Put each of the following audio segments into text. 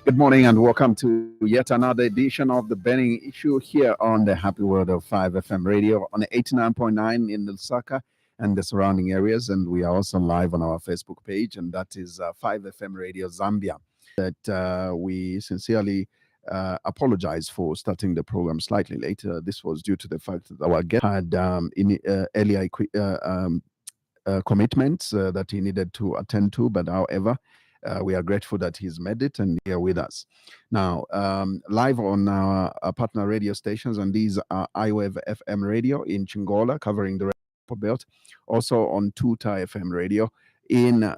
Good morning and welcome to yet another edition of the Burning Issue here on the Happy World of 5 FM radio on 89.9 in Lusaka and the surrounding areas. And we are also live on our Facebook page, and that is 5 FM Radio Zambia. That we sincerely apologize for starting the program slightly later. This was due to the fact that our guest had earlier commitments that he needed to attend to, but however, we are grateful that he's made it and here with us. Now, live on our partner radio stations, and these are iWave FM radio in Chingola, covering the Repo Belt, also on Tuta FM radio in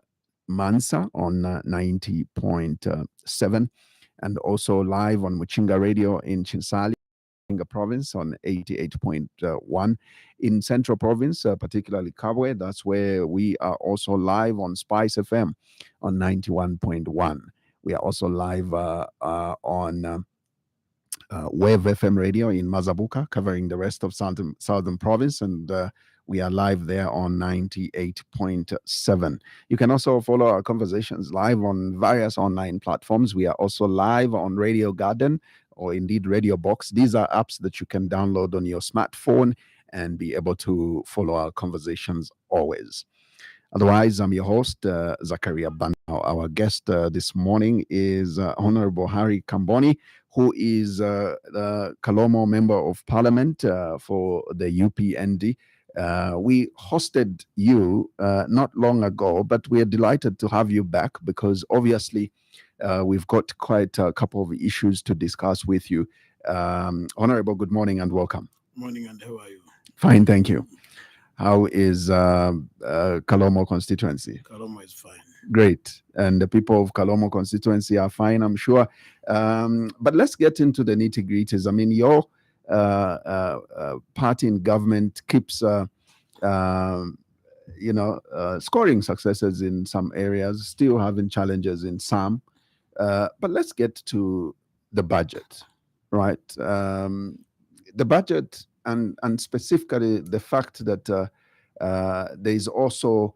Mansa on 90.7, and also live on Muchinga radio in Chinsali province on 88.1. In Central Province, particularly Kabwe, that's where we are also live on Spice FM on 91.1. We are also live on Wave FM radio in Mazabuka, covering the rest of Southern Province, and we are live there on 98.7. You can also follow our conversations live on various online platforms. We are also live on Radio Garden or indeed Radio Box. These are apps that you can download on your smartphone and be able to follow our conversations always. Otherwise, I'm your host, Zakaria Ban. Our guest this morning is Honorable Harry Kamboni, who is the Kalomo Member of Parliament for the UPND. We hosted you not long ago, but we are delighted to have you back because obviously we've got quite a couple of issues to discuss with you. Honorable, good morning and welcome. Morning, and how are you? Fine, thank you. How is Kalomo constituency? Kalomo is fine. Great. And the people of Kalomo constituency are fine, I'm sure. But let's get into the nitty gritties. I mean, your party in government keeps, scoring successes in some areas, still having challenges in some. But let's get to the budget, right? The budget and specifically the fact that there is also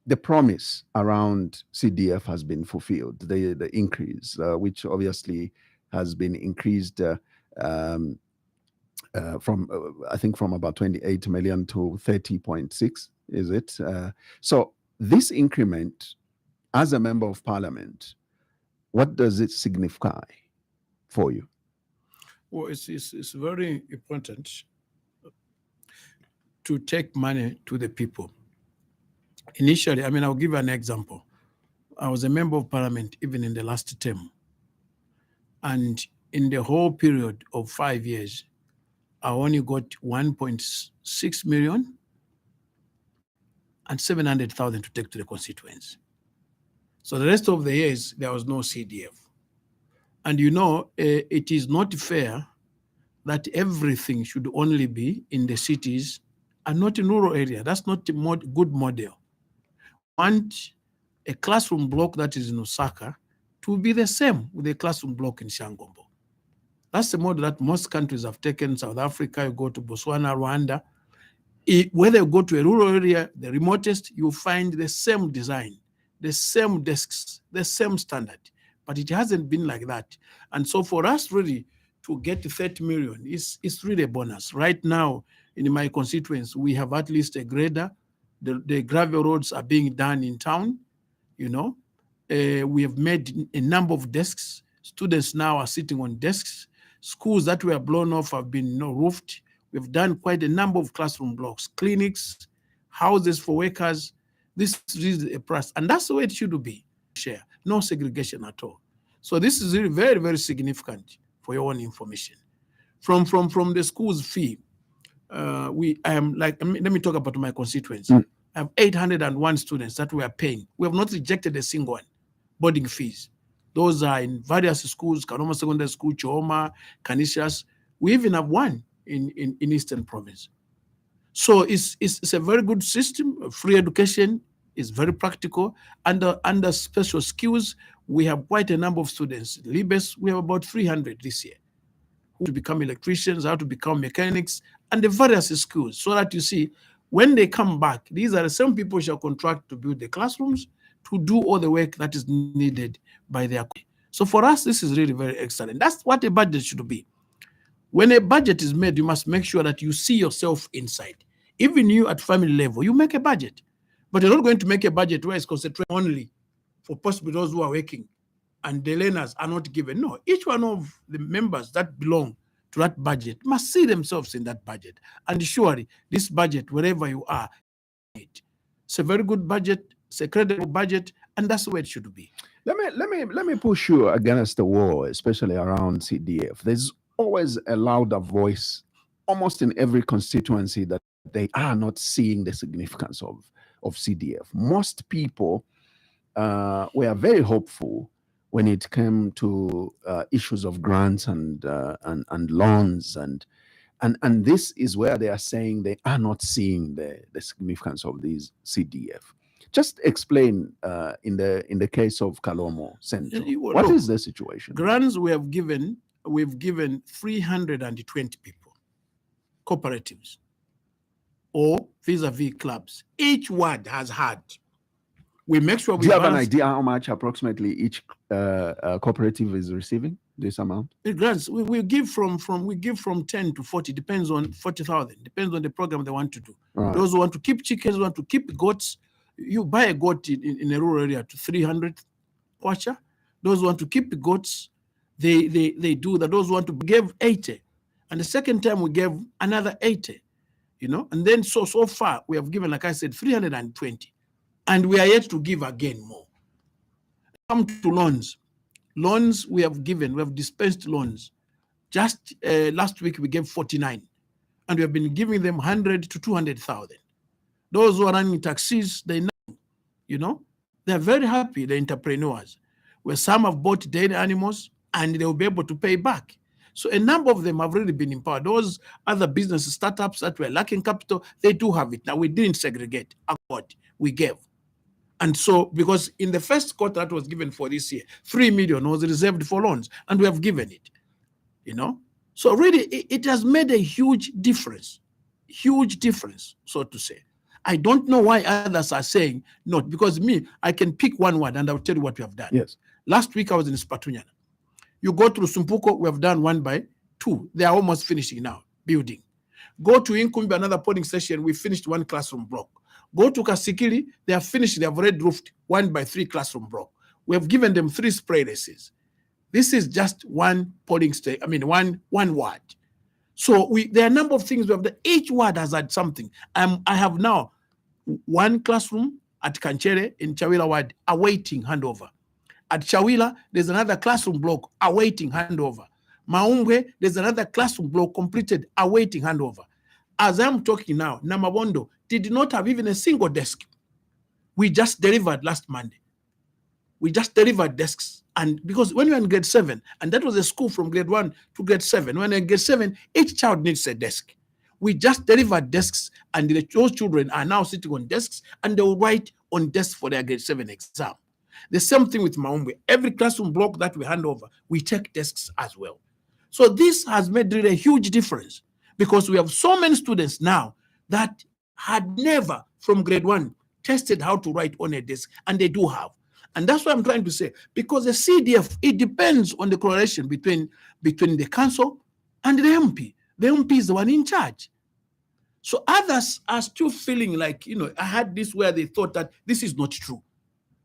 the promise around CDF has been fulfilled, the increase, which obviously has been increased from, I think, from about 28 million to 30.6, is it? So this increment, as a member of parliament, what does it signify for you? Well, it's very important to take money to the people. Initially, I'll give you an example. I was a member of parliament even in the last term. And in the whole period of 5 years, I only got 1.6 million and 700,000 to take to the constituents. So the rest of the years, there was no CDF. And it is not fair that everything should only be in the cities and not in rural area. That's not a good model. Want a classroom block that is in Osaka to be the same with a classroom block in Shangombo. That's the model that most countries have taken. South Africa, you go to Botswana, Rwanda. Whether you go to a rural area, the remotest, you find the same design, the same desks, the same standard. But it hasn't been like that. And so for us really to get to 30 million, it's really a bonus. Right now, in my constituents, we have at least a grader. The gravel roads are being done in town, We have made a number of desks. Students now are sitting on desks. Schools that were blown off have been roofed. We've done quite a number of classroom blocks, clinics, houses for workers. This is a plus. And that's the way it should be. Share. No segregation at all. So this is really very, very significant for your own information. From the school's fee, let me talk about my constituency. I have 801 students that we are paying. We have not rejected a single one. Boarding fees. Those are in various schools, Kalomo Secondary School, Choma, Canisius. We even have one in Eastern Province. So it's a very good system. Free education is very practical. Under special skills, we have quite a number of students. Libes, we have about 300 this year who to become electricians, how to become mechanics, and the various schools, so that you see, when they come back, these are the same people who shall contract to build the classrooms, to do all the work that is needed by their community. So for us, this is really very excellent. That's what a budget should be. When a budget is made, you must make sure that you see yourself inside. Even you at family level, you make a budget. But you're not going to make a budget where it's concentrated only for possibly those who are working and the learners are not given. No, each one of the members that belong to that budget must see themselves in that budget. And surely, this budget, wherever you are, it's a very good budget, it's a credible budget, and that's where it should be. Let me push you against the wall, especially around CDF. There's always a louder voice, almost in every constituency, that they are not seeing the significance of CDF. Most people were very hopeful when it came to issues of grants and loans, and this is where they are saying they are not seeing the significance of these CDF. Just explain in the case of Kalomo Central, what is the situation? Grants we've given 320 people, cooperatives, or vis-a-vis clubs. Each ward has had. We make sure we. Do you have an idea how much approximately each cooperative is receiving this amount? The grants we give from 10 to 40, depends on 40,000, depends on the program they want to do. Right. Those who want to keep chickens, want to keep goats, you buy a goat in a rural area to 300 kwacha. Those who want to keep the goats, they do that. Those who want to give 80, and the second time we gave another 80, and then so far we have given, like I said, 320. And we are yet to give again more. Come to loans. Loans we have dispensed loans. Just last week we gave 49. And we have been giving them 100 to 200,000. Those who are running taxis, they know, they're very happy, the entrepreneurs, where some have bought dead animals and they will be able to pay back. So a number of them have really been empowered. Those other business startups that were lacking capital, they do have it. Now, we didn't segregate. We gave. And so, because in the first quarter that was given for this year, 3 million was reserved for loans, and we have given it, So really, it has made a huge difference, so to say. I don't know why others are saying not, because I can pick one word and I'll tell you what we have done. Yes. Last week I was in Spatunyana. You go through Sumpuko, we have done 1 by 2. They are almost finishing now, building. Go to Inkumbi, another polling station, we finished 1 classroom block. Go to Kasikili, they have finished, they have already roofed 1 by 3 classroom block. We have given them 3 spray races. This is just 1 polling station, one ward. So there are a number of things we have done. Each ward has had something. I have now 1 classroom at Kanchere in Chawila ward awaiting handover. At Chawila, there's another classroom block awaiting handover. Maumbwe, there's another classroom block completed awaiting handover. As I'm talking now, Namabondo did not have even a single desk. We just delivered last Monday. We just delivered desks. And because when you're in grade 7, and that was a school from grade 1 to grade 7, when you're in grade 7, each child needs a desk. We just delivered desks, and those children are now sitting on desks, and they will write on desks for their grade 7 exam. The same thing with Maumbe. Every classroom block that we hand over, we take desks as well. So this has made really a huge difference, because we have so many students now that had never from grade 1 tested how to write on a desk, and they do have. And that's what I'm trying to say, because the CDF, it depends on the correlation between the council and the MP. The MP is the one in charge. So others are still feeling like, I had this where they thought that this is not true.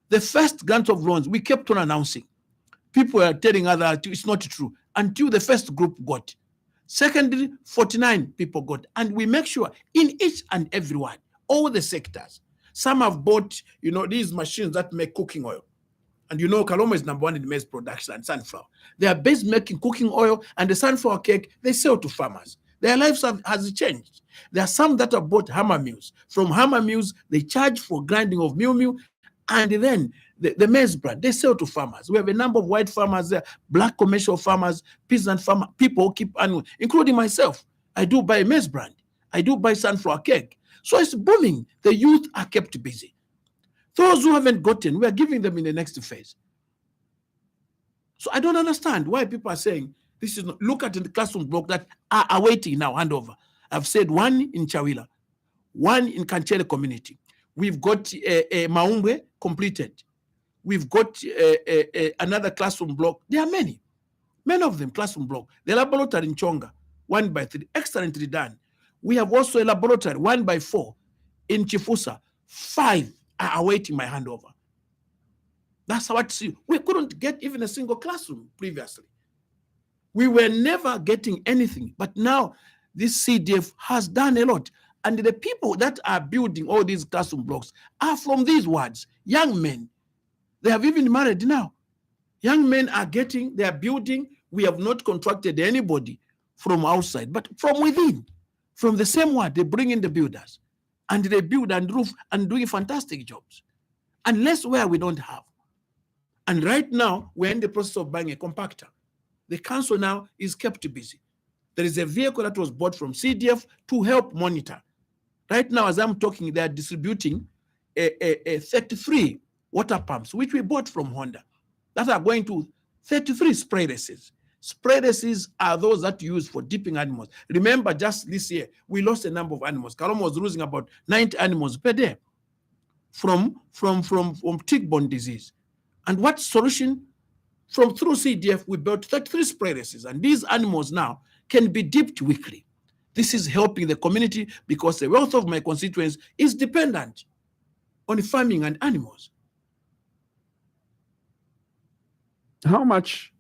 The first grant of loans, we kept on announcing. People are telling others it's not true until the first group got. Secondly, 49 people got. And we make sure in each and every one, all the sectors, some have bought, these machines that make cooking oil. And Kalomo is number 1 in maize production and sunflower. They are based making cooking oil, and the sunflower cake, they sell to farmers. Their lives has changed. There are some that have bought hammer mills. From hammer mills, they charge for grinding of meal, and then the maize brand, they sell to farmers. We have a number of white farmers there, black commercial farmers, peasant farmers, people who keep animals, including myself. I do buy maize brand. I do buy sunflower cake. So it's booming. The youth are kept busy. Those who haven't gotten, we are giving them in the next phase. So I don't understand why people are saying this is not. Look at the classroom block that are awaiting now handover. I've said 1 in Chawila, 1 in Kanchere community. We've got a Maumbwe completed. we've got another classroom block. There are many of them classroom block. The laboratory in Chonga, 1x3, excellently done. We have also a laboratory 1x4 in Chifusa. 5 are awaiting my handover. That's what we couldn't get even a single classroom previously. We were never getting anything, but now this CDF has done a lot. And the people that are building all these classroom blocks are from these wards, young men. They have even married now. Young men are getting, they are building. We have not contracted anybody from outside, but from within. From the same ward, they bring in the builders. And they build and roof and doing fantastic jobs. Unless where we don't have. And right now, we're in the process of buying a compactor. The council now is kept busy. There is a vehicle that was bought from CDF to help monitor. Right now, as I'm talking, they are distributing a 33 water pumps, which we bought from Honda, that are going to 33 spray races. Spray races are those that you use for dipping animals. Remember, just this year, we lost a number of animals. Kalomo was losing about 90 animals per day from tick-borne disease. And what solution? Through CDF, we built 33 spray races, and these animals now can be dipped weekly. This is helping the community because the wealth of my constituents is dependent on farming and animals. How much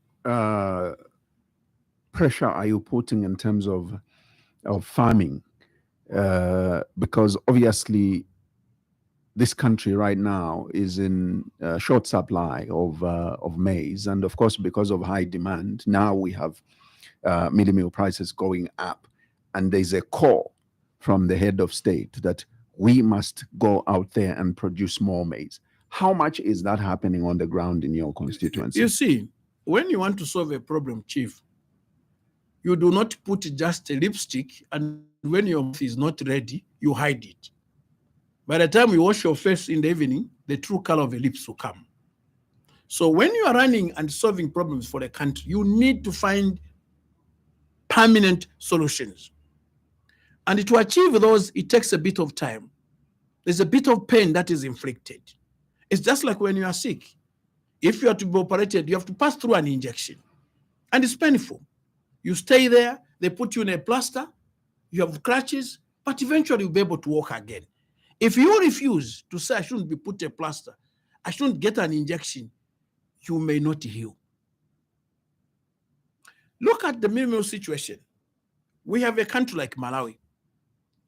pressure are you putting in terms of farming? Because obviously, this country right now is in short supply of maize, and of course, because of high demand, now we have mealie meal prices going up, and there's a call from the head of state that we must go out there and produce more maize. How much is that happening on the ground in your constituency? You see, when you want to solve a problem, Chief, you do not put just a lipstick, and when your mouth is not ready, you hide it. By the time you wash your face in the evening, the true color of the lips will come. So when you are running and solving problems for the country, you need to find permanent solutions. And to achieve those, it takes a bit of time. There's a bit of pain that is inflicted. It's just like when you are sick. If you are to be operated, you have to pass through an injection. And it's painful. You stay there, they put you in a plaster, you have crutches, but eventually you'll be able to walk again. If you refuse to say, I shouldn't be put a plaster, I shouldn't get an injection, you may not heal. Look at the mealie meal situation. We have a country like Malawi.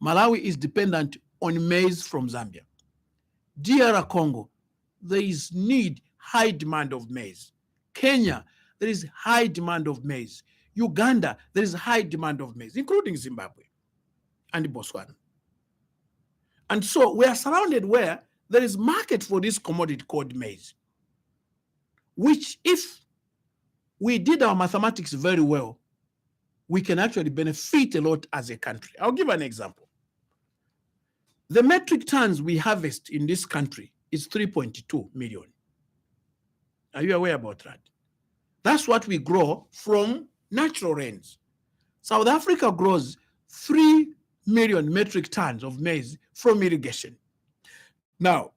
Malawi is dependent on maize from Zambia. DR Congo, there is high demand of maize. Kenya, there is high demand of maize. Uganda, there is high demand of maize, including Zimbabwe and Botswana. And so we are surrounded where there is market for this commodity called maize, which if we did our mathematics very well, we can actually benefit a lot as a country. I'll give an example. The metric tons we harvest in this country is 3.2 million. Are you aware about that? That's what we grow from natural rains. South Africa grows 3 million metric tons of maize from irrigation. Now,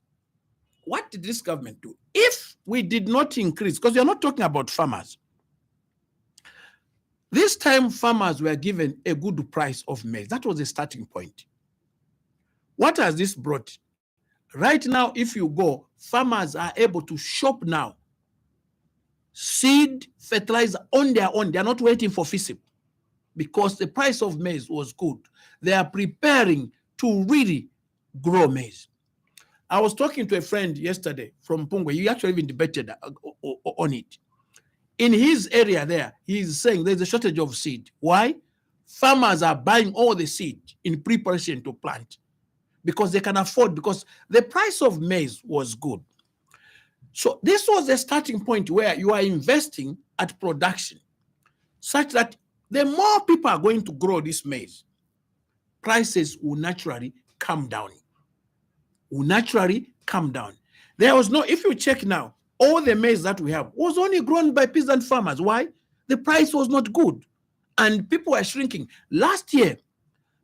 what did this government do? If we did not increase, because we are not talking about farmers. This time, farmers were given a good price of maize. That was the starting point. What has this brought? Right now, if you go, farmers are able to shop now. Seed, fertilizer on their own. They are not waiting for FISIP because the price of maize was good. They are preparing to really grow maize. I was talking to a friend yesterday from Pungwe. He actually even debated on it. In his area there, he's saying there's a shortage of seed. Why? Farmers are buying all the seed in preparation to plant because they can afford, because the price of maize was good. So this was the starting point where you are investing at production such that the more people are going to grow this maize, prices will naturally come down. There was no, if you check now, all the maize that we have was only grown by peasant farmers. Why? The price was not good and people were shrinking. Last year,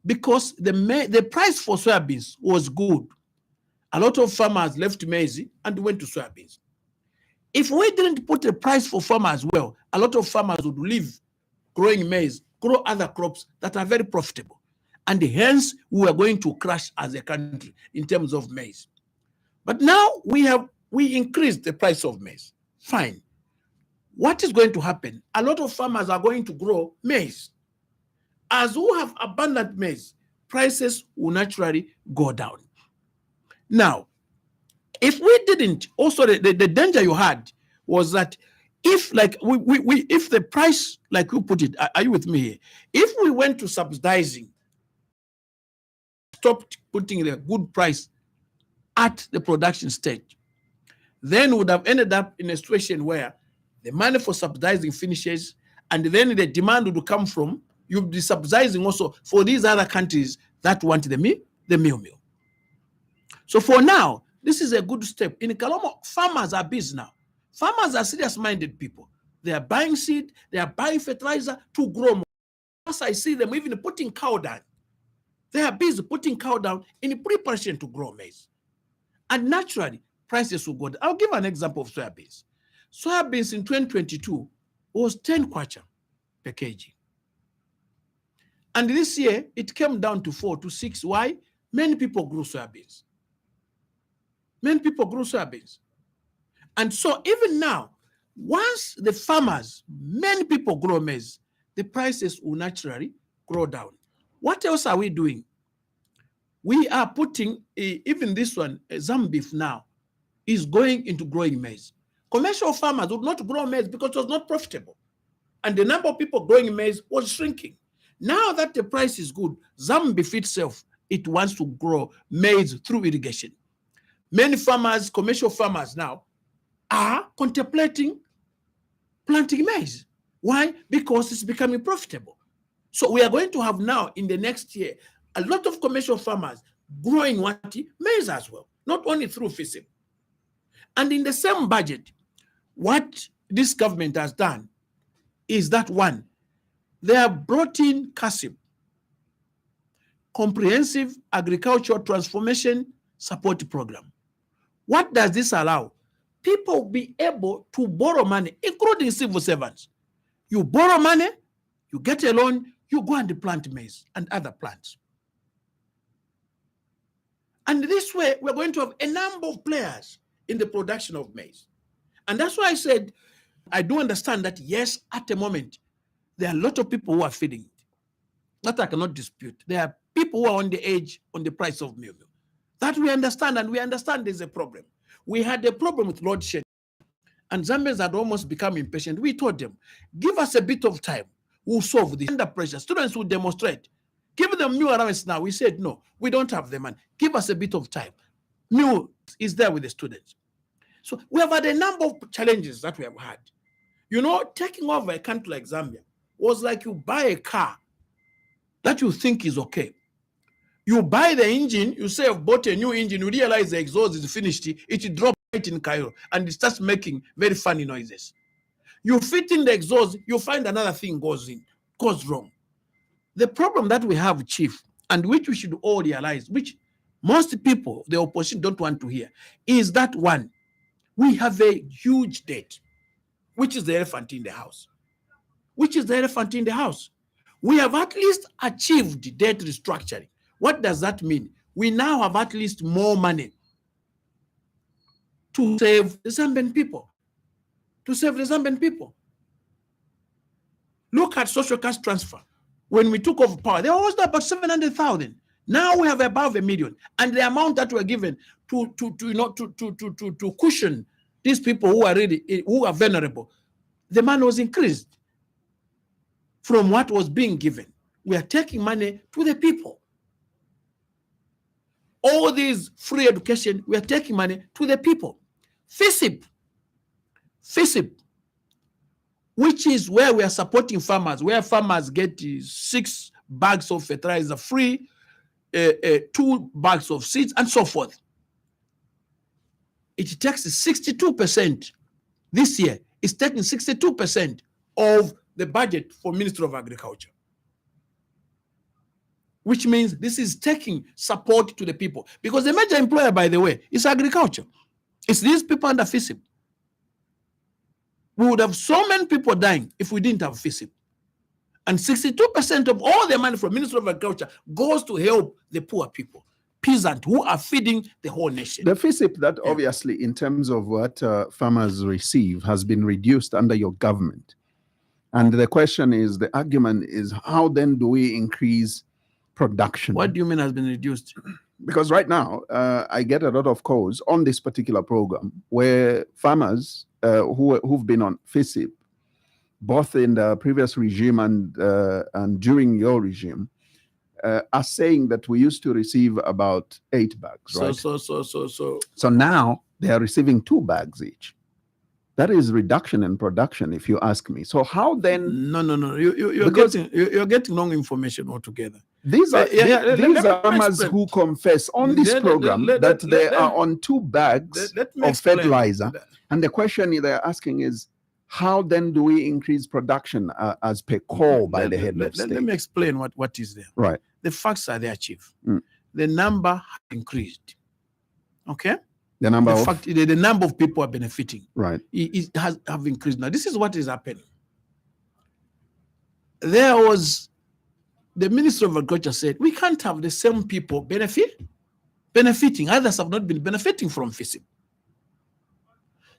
because the price for soybeans was good, a lot of farmers left maize and went to soybeans. If we didn't put a price for farmers well, a lot of farmers would leave growing maize, grow other crops that are very profitable. And hence, we are going to crash as a country in terms of maize. But now we increased the price of maize. Fine. What is going to happen? A lot of farmers are going to grow maize. As we have abundant maize, prices will naturally go down. Now, if we didn't, also the danger you had was that if if the price, like you put it, are you with me here? If we went to subsidizing, stopped putting the good price at the production stage, then would have ended up in a situation where the money for subsidizing finishes, and then the demand would come from, you'll be subsidizing also for these other countries that want the meal. So for now, this is a good step. In Kalomo, farmers are busy now. Farmers are serious-minded people. They are buying seed, they are buying fertilizer to grow more. As I see them even putting cow down. They are busy putting cow down in preparation to grow maize. And naturally, prices will go down. I'll give an example of soybeans. Soybeans in 2022 was 10 kwacha per kg. And this year, it came down to 4 to 6. Why? Many people grew soybeans. Many people grew soybeans. And so even now, once the farmers, many people grow maize, the prices will naturally go down. What else are we doing? We are putting, even this one, Zambif now, is going into growing maize. Commercial farmers would not grow maize because it was not profitable. And the number of people growing maize was shrinking. Now that the price is good, Zambif itself, it wants to grow maize through irrigation. Many farmers, commercial farmers now, are contemplating planting maize. Why? Because it's becoming profitable. So we are going to have now, in the next year, a lot of commercial farmers growing maize as well, not only through FISIP. And in the same budget, what this government has done is that, one, they have brought in CASIP, Comprehensive Agricultural Transformation Support Program. What does this allow? People will be able to borrow money, including civil servants. You borrow money, you get a loan, you go and plant maize and other plants. And this way, we're going to have a number of players in the production of maize. And that's why I said, I do understand that, yes, at the moment, there are a lot of people who are feeding it. That I cannot dispute. There are people who are on the edge on the price of meal. That we understand, and we understand there's a problem. We had a problem with load shedding, and Zambians had almost become impatient. We told them, give us a bit of time. We'll solve this. Under pressure, students will demonstrate. Give them new allowance now. We said, no, we don't have the money. Give us a bit of time. New is there with the students. So we have had a number of challenges that we have had. You know, taking over a country like Zambia was like you buy a car that you think is okay. You buy the engine, you say I've bought a new engine, you realize the exhaust is finished, it drops right in Cairo, and it starts making very funny noises. You fit in the exhaust, you find another thing goes wrong. The problem that we have, Chief, and which we should all realize, which most people, the opposition, don't want to hear, is that, one, we have a huge debt, which is the elephant in the house. We have at least achieved debt restructuring. What does that mean? We now have at least more money to save the Zambian people. Look at social cash transfer. When we took over power, there was about 700,000. Now we have above 1 million. And the amount that were given to cushion these people who are vulnerable, the money was increased from what was being given. We are taking money to the people. All these free education, we are taking money to the people. FISIP, which is where we are supporting farmers, where farmers get 6 bags of fertilizer free, 2 bags of seeds, and so forth. It takes 62% this year. It's taking 62% of the budget for Ministry of Agriculture, which means this is taking support to the people. Because the major employer, by the way, is agriculture. It's these people under FISIP. We would have so many people dying if we didn't have FISIP. And 62% of all the money from Ministry of Agriculture goes to help the poor people, peasants who are feeding the whole nation. The FISIP that obviously in terms of what farmers receive has been reduced under your government. And the question is, the argument is, how then do we increase production? What do you mean has been reduced? Because right now, I get a lot of calls on this particular program where farmers who've been on FISIP, both in the previous regime and during your regime, are saying that we used to receive about 8 bags, right? So now they are receiving 2 bags each. That is reduction in production, if you ask me. So how then? No. You're getting wrong information altogether. These are farmers who confess on this program that they are on 2 bags of fertilizer. And the question they're asking is, how then do we increase production as per call by the head of state? Let me explain what is there. Right. The facts are there, Chief. The number has increased. Okay? The number of people are benefiting. Right. It have increased. Now, this is what is happening. There was the Minister of Agriculture said, we can't have the same people benefiting. Others have not been benefiting from FISIP.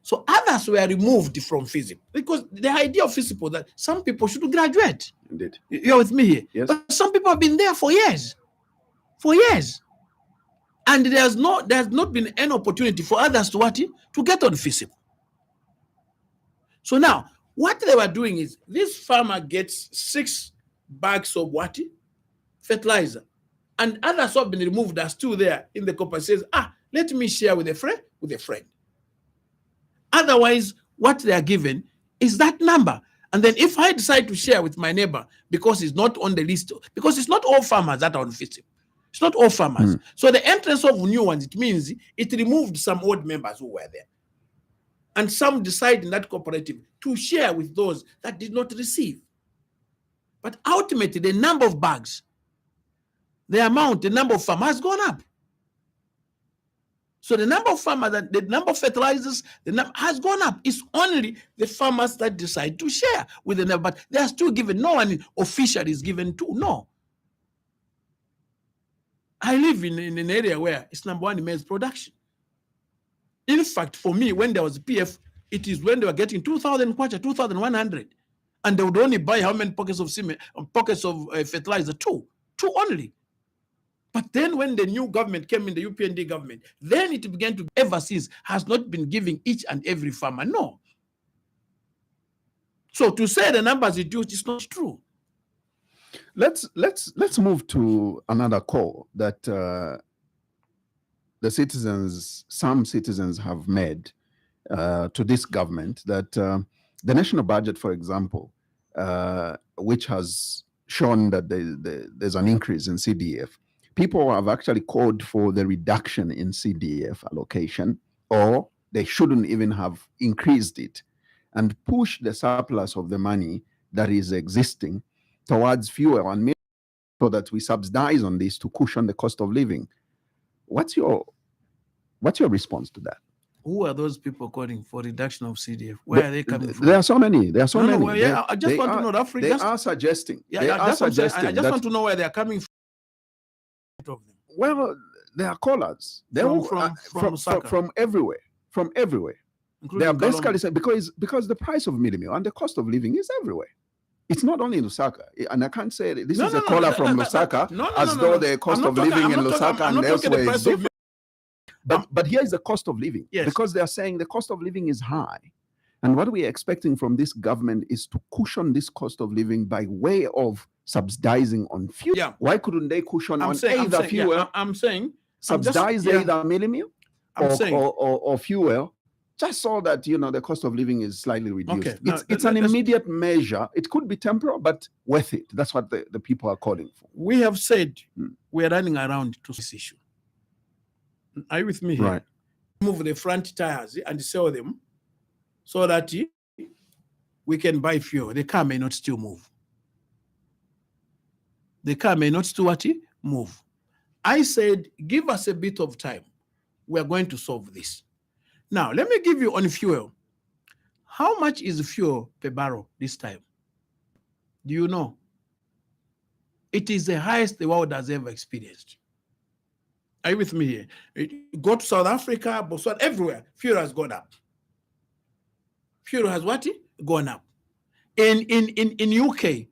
So others were removed from FISIP because the idea of FISIP was that some people should graduate. Indeed. You're with me here? Yes. But some people have been there for years. And there's not been any opportunity for others to get on FISIP. So now, what they were doing is, this farmer gets 6 bags of fertilizer, and others who have been removed are still there in the copper. Says, let me share with a friend. Otherwise, what they are given is that number. And then if I decide to share with my neighbor because it's not on the list, because it's not all farmers that are on FISIP. It's not all farmers. So the entrance of new ones, it means it removed some old members who were there. And some decide in that cooperative to share with those that did not receive. But ultimately, the number of bags, the number of farmers has gone up. So the number of farmers, the number of fertilizers, has gone up. It's only the farmers that decide to share with the neighbor, but they are still given. No one officially is given to. No. I live in an area where it's number 1 in maize production. In fact, for me, when there was PF, it is when they were getting 2,000 kwacha, 2,100, and they would only buy how many pockets of cement, pockets of fertilizer? 2 only. But then when the new government came in, the UPND government, then it began to, ever since, has not been giving each and every farmer. No. So to say the numbers reduced is not true. Let's move to another call that some citizens have made to this government, that the national budget, for example, which has shown that there's an increase in CDF. People have actually called for the reduction in CDF allocation, or they shouldn't even have increased it, and push the surplus of the money that is existing towards fuel and so that we subsidize on this to cushion the cost of living. What's your response to that? Who are those people calling for reduction of CDF? Where are they coming from? There are so many. I just want to know that. They are suggesting. I just want to know where they are coming from. Well, they are callers. They are from everywhere. From everywhere. They are basically saying, because the price of meal and the cost of living is everywhere. It's not only in Lusaka, and I can't say this is a caller from Lusaka, as though the cost of living in Lusaka and elsewhere is different. But here is the cost of living, because they are saying the cost of living is high. And what we are expecting from this government is to cushion this cost of living by way of subsidizing on fuel. Yeah. Why couldn't they cushion either fuel? I'm saying subsidize either meal or fuel, just so that the cost of living is slightly reduced. Okay. It's an immediate measure. It could be temporal, but worth it. That's what the people are calling for. We have said we are running around to this issue. Are you with me here? Right. Move the front tires and sell them so that we can buy fuel. The car may not still move. The car may not still move. I said, give us a bit of time. We are going to solve this. Now, let me give you on fuel. How much is fuel per barrel this time? Do you know? It is the highest the world has ever experienced. Are you with me here? Go to South Africa, Botswana, everywhere, fuel has gone up. Fuel has what? Gone up. In UK,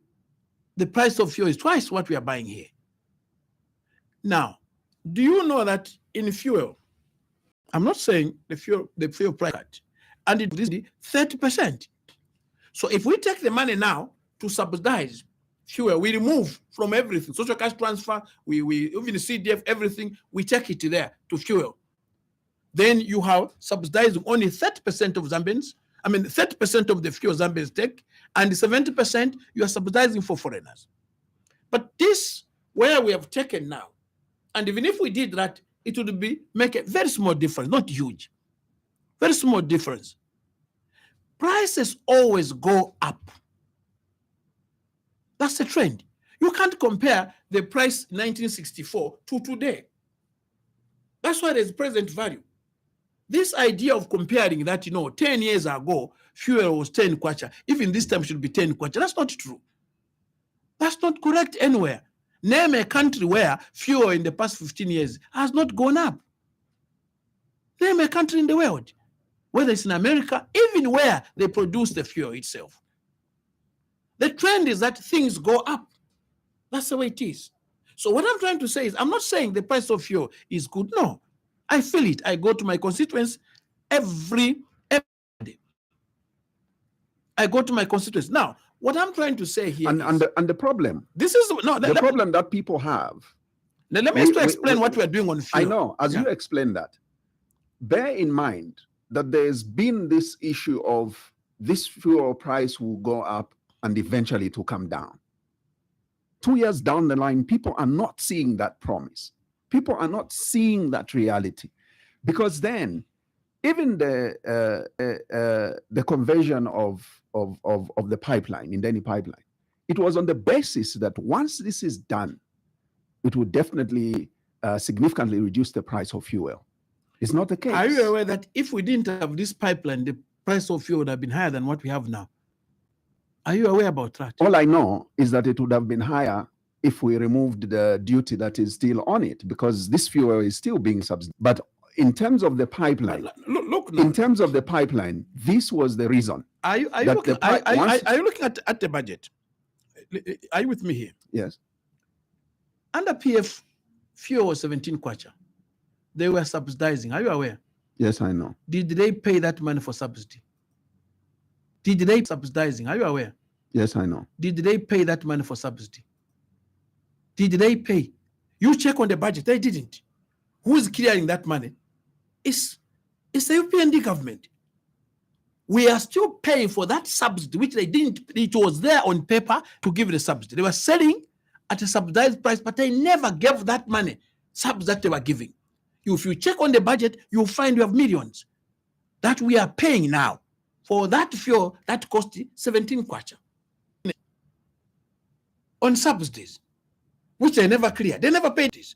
the price of fuel is twice what we are buying here. Now, do you know that in fuel, I'm not saying the fuel price, and it is 30%. So if we take the money now to subsidize fuel, we remove from everything, social cash transfer, we even CDF, everything, we take it there to fuel. Then you have subsidizing only 30% of Zambians. I mean, 30% of the fuel Zambians take, and 70% you are subsidizing for foreigners. But this, where we have taken now, and even if we did that, it would make a very small difference, not huge, very small difference. Prices always go up. That's the trend. You can't compare the price 1964 to today. That's why there's present value. This idea of comparing that, 10 years ago, fuel was 10 kwacha, even this time should be 10 kwacha, that's not true. That's not correct anywhere. Name a country where fuel in the past 15 years has not gone up. Name a country in the world, whether it's in America, even where they produce the fuel itself. The trend is that things go up. That's the way it is. So what I'm trying to say is, I'm not saying the price of fuel is good. No, I feel it. I go to my constituents every day. I go to my constituents. Now, what I'm trying to say here and the problem. This is the problem that people have. Now, let me explain what we're doing on fuel. I know, as you explain that, bear in mind that there's been this issue of this fuel price will go up and eventually it will come down. 2 years down the line, people are not seeing that promise. People are not seeing that reality, because then even the conversion of the pipeline, in Indeni pipeline, it was on the basis that once this is done, it would definitely significantly reduce the price of fuel. It's not the case. Are you aware that if we didn't have this pipeline, the price of fuel would have been higher than what we have now? Are you aware about that? All I know is that it would have been higher if we removed the duty that is still on it, because this fuel is still being subsidized. But in terms of the pipeline, look in terms of the pipeline, this was the reason. Are you looking at the budget? Are you with me here? Yes. Under PF, fuel was 17 kwacha. They were subsidizing. Are you aware? Yes, I know. Did they pay that money for subsidy? Did they subsidizing? Are you aware? Yes, I know. Did they pay that money for subsidy? Did they pay? You check on the budget. They didn't. Who is clearing that money? It's the UPND government. We are still paying for that subsidy, which they didn't. It was there on paper to give the subsidy. They were selling at a subsidized price, but they never gave that money, subsidy that they were giving. If you check on the budget, you'll find you have millions that we are paying now for that fuel that cost 17 kwacha on subsidies, which they never cleared. They never paid this.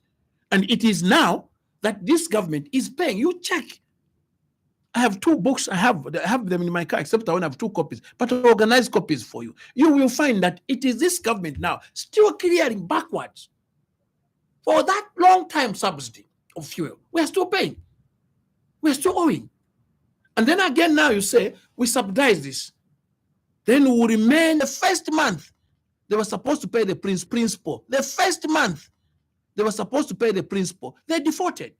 And it is now that this government is paying. You check. I have 2 books. I have them in my car, except I only have 2 copies, but organized copies for you. You will find that it is this government now still clearing backwards for that long time subsidy of fuel. We are still paying. We are still owing. And then again, now you say, we subsidize this. Then we will remain the first month. They were supposed to pay the principal. The first month, they were supposed to pay the principal. They defaulted.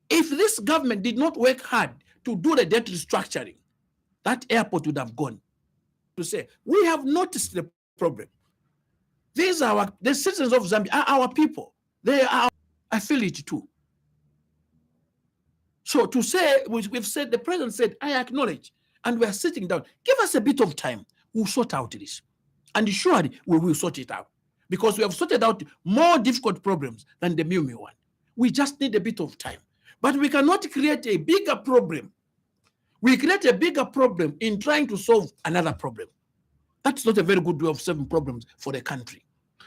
If this government did not work hard to do the debt restructuring, that airport would have gone. To say, we have noticed the problem. These are the citizens of Zambia are our people. They are. I feel it too. So to say, we've said, the president said, I acknowledge, and we are sitting down. Give us a bit of time. We'll sort out this. And surely we will sort it out. Because we have sorted out more difficult problems than the Miumi one. We just need a bit of time. But we cannot create a bigger problem. We create a bigger problem in trying to solve another problem. That's not a very good way of solving problems for the country.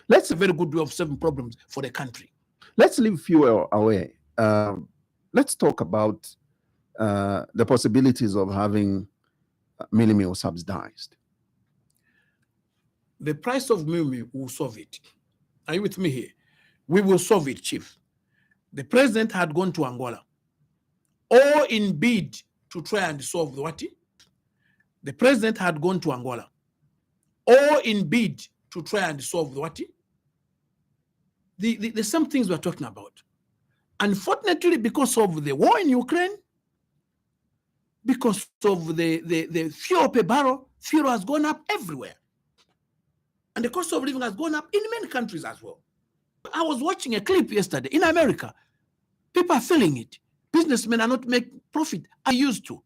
That's a very good way of solving problems for the country. Let's leave fuel away. Let's talk about the possibilities of having Millie Meal subsidized? The price of Millie will solve it. Are you with me here? We will solve it, Chief. The president had gone to Angola, all in bid to try and solve what? The president had gone to Angola, all in bid to try and solve what? The same things we're talking about. Unfortunately, because of the war in Ukraine, because of the fuel per barrel, fuel has gone up everywhere. And the cost of living has gone up in many countries as well. I was watching a clip yesterday in America. People are feeling it. Businessmen are not making profit as they used to.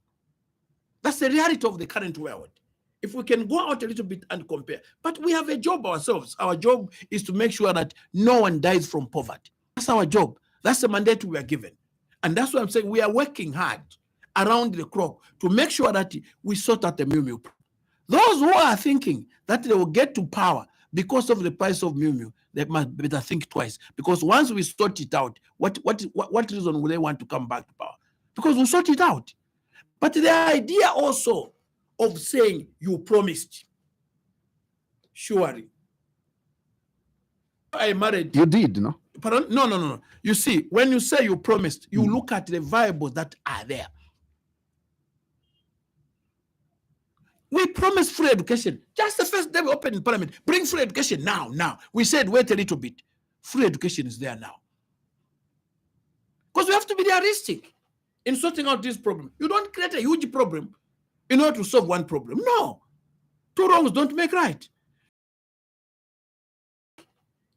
That's the reality of the current world. If we can go out a little bit and compare. But we have a job ourselves. Our job is to make sure that no one dies from poverty. That's our job. That's the mandate we are given. And that's why I'm saying we are working hard around the clock to make sure that we sort out the Millie. Those who are thinking that they will get to power because of the price of Millie, they must better think twice. Because once we sort it out, what reason will they want to come back to power? Because we'll sort it out. But the idea also of saying you promised, surely. I married. You did, no? Pardon? No. You see, when you say you promised, you look at the variables that are there. We promised free education. Just the first day we opened in Parliament, bring free education now. We said, wait a little bit. Free education is there now. Because we have to be realistic in sorting out this problem. You don't create a huge problem in order to solve one problem. No. Two wrongs don't make right.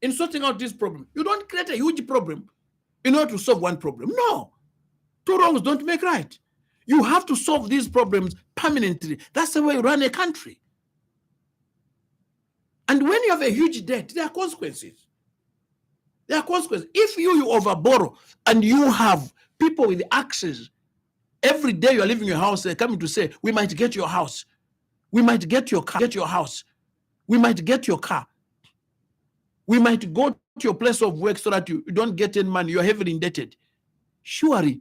In sorting out this problem, you don't create a huge problem in order to solve one problem. No. Two wrongs don't make right. You have to solve these problems permanently. That's the way you run a country. And when you have a huge debt, there are consequences. There are consequences. If you overborrow and you have people with access, every day you are leaving your house, they're coming to say, we might get your house. We might get your car, get your house. We might get your car. We might go to your place of work so that you don't get any money. You're heavily indebted. Surely,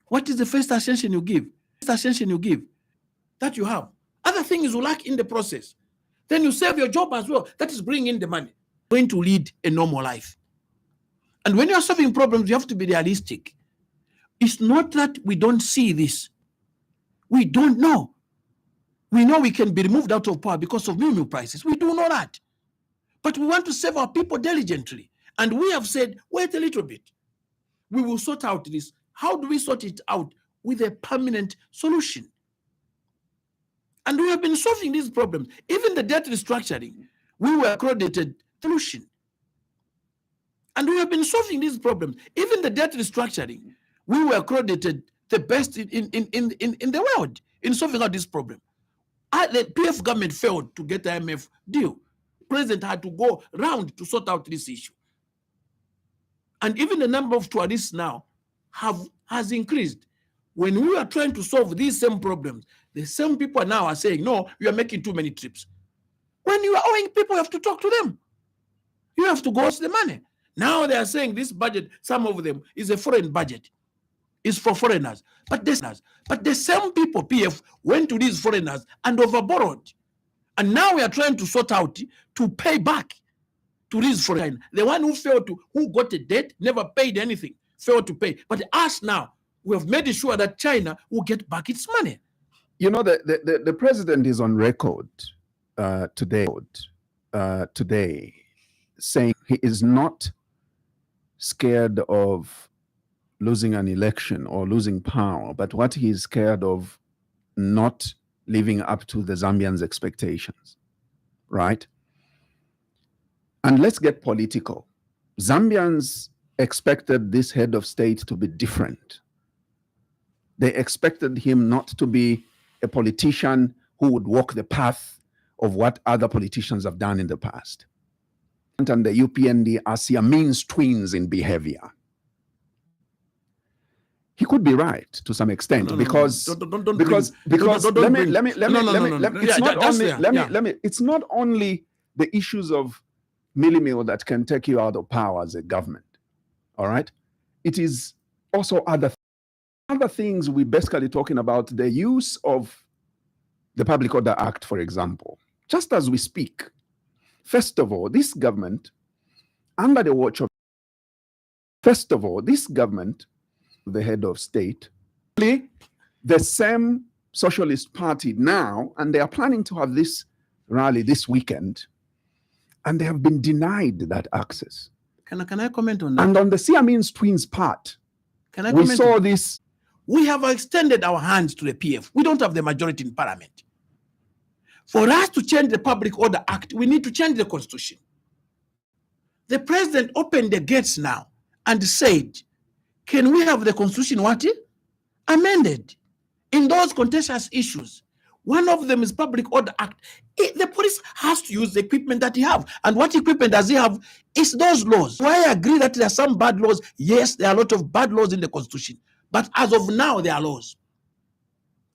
what is the first ascension you give? First ascension you give that you have. Other things you lack in the process. Then you save your job as well. That is bringing in the money. Going to lead a normal life. And when you are solving problems, you have to be realistic. It's not that we don't see this. We don't know. We know we can be removed out of power because of Millie prices. We do know that. But we want to save our people diligently. And we have said, wait a little bit. We will sort out this. How do we sort it out? With a permanent solution. And we have been solving these problems. Even the debt restructuring, we were accredited solution. And we have been solving these problems. Even the debt restructuring, we were accredited the best in the world in solving out this problem. The PF government failed to get the IMF deal. The president had to go round to sort out this issue. And even the number of tourists now has increased. When we are trying to solve these same problems, the same people now are saying, no, you are making too many trips. When you are owing people, you have to talk to them. You have to go to the money. Now they are saying this budget, some of them, is a foreign budget. It's for foreigners. But the same people, PF, went to these foreigners and overborrowed. And now we are trying to sort out to pay back to these foreigners. The one who got a debt, never paid anything, failed to pay. But us now, we have made sure that China will get back its money. You know, the president is on record today saying he is not scared of losing an election or losing power, but what he is scared of not living up to the Zambians' expectations, right? And let's get political. Zambians expected this head of state to be different. They expected him not to be a politician who would walk the path of what other politicians have done in the past. And the UPND are Siamese twins in behavior. He could be right to some extent because it's not only the issues of Millie Meal that can take you out of power as a government. All right, it is also other things. We're basically talking about the use of the Public Order Act, for example, just as we speak. First of all, this government, under the watch of, the head of state, the same Socialist Party now, and they are planning to have this rally this weekend, and they have been denied that access. Can I comment on that? And on the Siamese twins part, Can I we comment saw on this. We have extended our hands to the PF. We don't have the majority in parliament. For us to change the Public Order Act, we need to change the constitution. The president opened the gates now and said, can we have the constitution amended? In those contentious issues, one of them is Public Order Act. The police has to use the equipment that he have. And what equipment does he have? It's those laws. So I agree that there are some bad laws. Yes, there are a lot of bad laws in the constitution. But as of now, there are laws.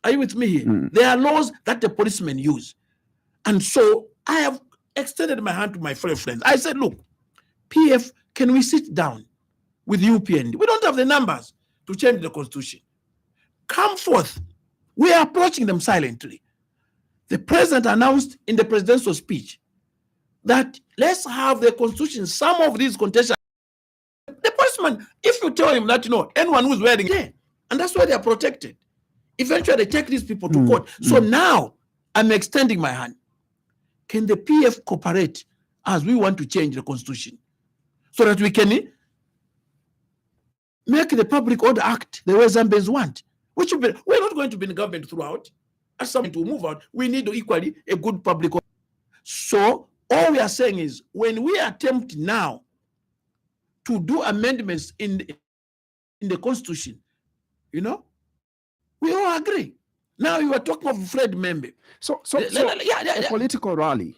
Are you with me here? There are laws that the policemen use. And so I have extended my hand to my fellow friends. I said, look, PF, can we sit down with UPND? We don't have the numbers to change the constitution. Come forth. We are approaching them silently. The president announced in the presidential speech that let's have the constitution, some of these contentious. The policeman, if you tell him that, anyone who's wearing it, and that's why they are protected. Eventually, they take these people to court. So now, I'm extending my hand. Can the PF cooperate as we want to change the constitution so that we can make the Public Order Act the way Zambians want? Which we're not going to be in government throughout. As someone to move out, we need equally a good public order. So all we are saying is, when we attempt now to do amendments in the constitution, we all agree. Now you are talking of Fred Membe. So a political rally,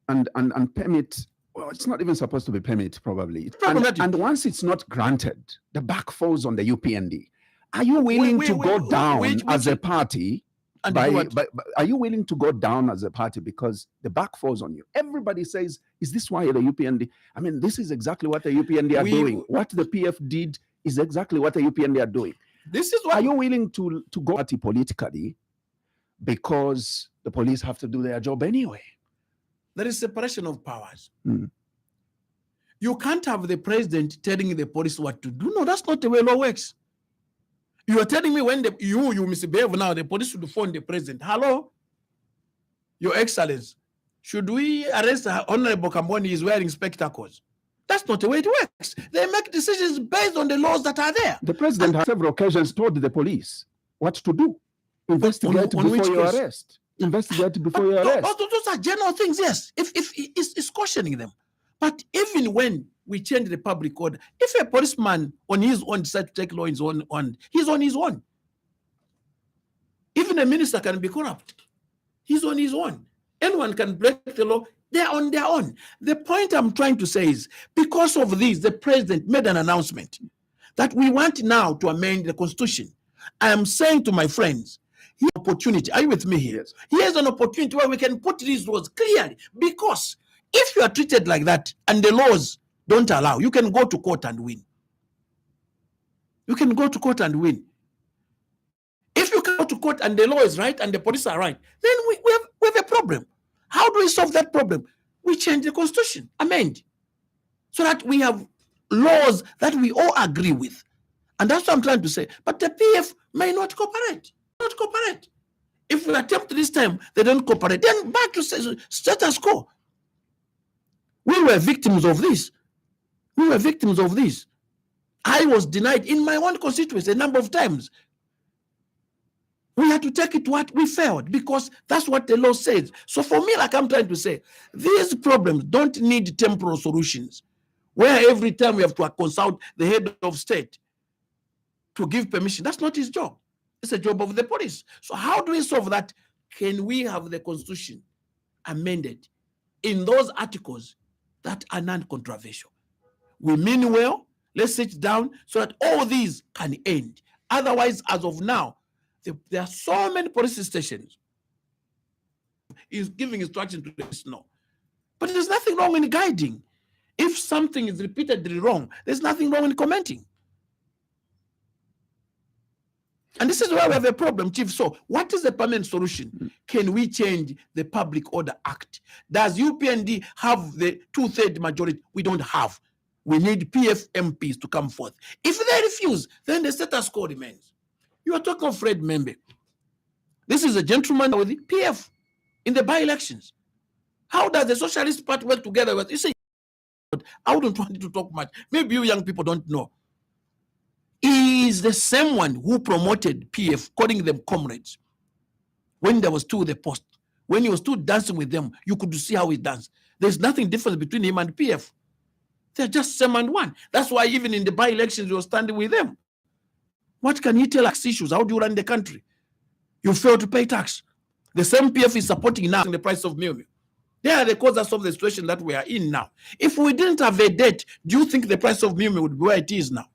and permit. Well, it's not even supposed to be permit, probably. And once it's not granted, the back falls on the UPND. Are you willing to go down as a party? Are you willing to go down as a party because the back falls on you? Everybody says, is this why the UPND? I mean, this is exactly what the UPND are doing. What the PF did is exactly what the UPND are doing. This is what. Are you willing to go party politically because the police have to do their job anyway? There is separation of powers. You can't have the president telling the police what to do. No, that's not the way law works. You are telling me when you misbehave now, the police should phone the president. Hello, Your Excellency, should we arrest Honorable Kamboni? He's wearing spectacles. That's not the way it works. They make decisions based on the laws that are there. The president on several occasions told the police what to do. Investigate before you arrest. Investigate before you arrest. Those are general things, yes. If it's cautioning them. But even when we change the public order, if a policeman on his own decides to take law in his own, he's on his own. Even a minister can be corrupt. He's on his own. Anyone can break the law. They're on their own. The point I'm trying to say is, because of this, the president made an announcement that we want now to amend the constitution. I am saying to my friends, here's an opportunity. Are you with me here? Yes. Here's an opportunity where we can put these laws clearly. Because if you are treated like that and the laws don't allow, you can go to court and win. You can go to court and win. If you go to court and the law is right and the police are right, then we have a problem. How do we solve that problem? We change the constitution, amend, so that we have laws that we all agree with. And that's what I'm trying to say. But the PF may not cooperate. Not cooperate. If we attempt this time, they don't cooperate, then back to status quo. We were victims of this. We were victims of this. I was denied in my own constituency a number of times. We had to take it to what we failed because that's what the law says. So for me, like I'm trying to say, these problems don't need temporal solutions where every time we have to consult the head of state to give permission. That's not his job. It's a job of the police. So how do we solve that? Can we have the constitution amended in those articles that are non-controversial? We mean well. Let's sit down so that all these can end. Otherwise, as of now, there are so many police stations. He's giving instruction to this no. But there's nothing wrong in guiding. If something is repeatedly wrong, there's nothing wrong in commenting. And this is why we have a problem, Chief. So what is the permanent solution? Can we change the Public Order Act? Does UPND have the 2/3 majority? We don't have. We need PF MPs to come forth. If they refuse, then the status quo remains. You are talking of Fred Membe. This is a gentleman with the PF in the by-elections. How does the Socialist Party work together with? You say, I wouldn't want you to talk much. Maybe you young people don't know. He is the same one who promoted PF, calling them comrades. When there was two the post, when he was still dancing with them, you could see how he danced. There's nothing different between him and PF. They're just same and one. That's why even in the by-elections, he was standing with them. What can he tell us issues? How do you run the country? You fail to pay tax. The same PF is supporting now the price of milk. They are the causes of the situation that we are in now. If we didn't have a debt, do you think the price of milk would be where it is now?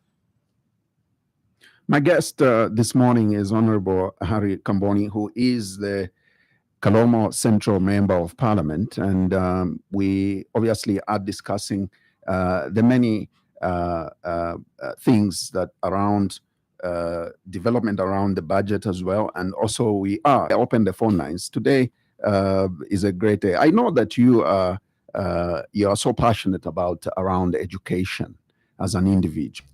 My guest this morning is Honorable Harry Kamboni, who is the Kalomo Central Member of Parliament. And we obviously are discussing the many things that around development around the budget as well. And also we are open the phone lines. Today is a great day. I know that you are so passionate about around education as an individual.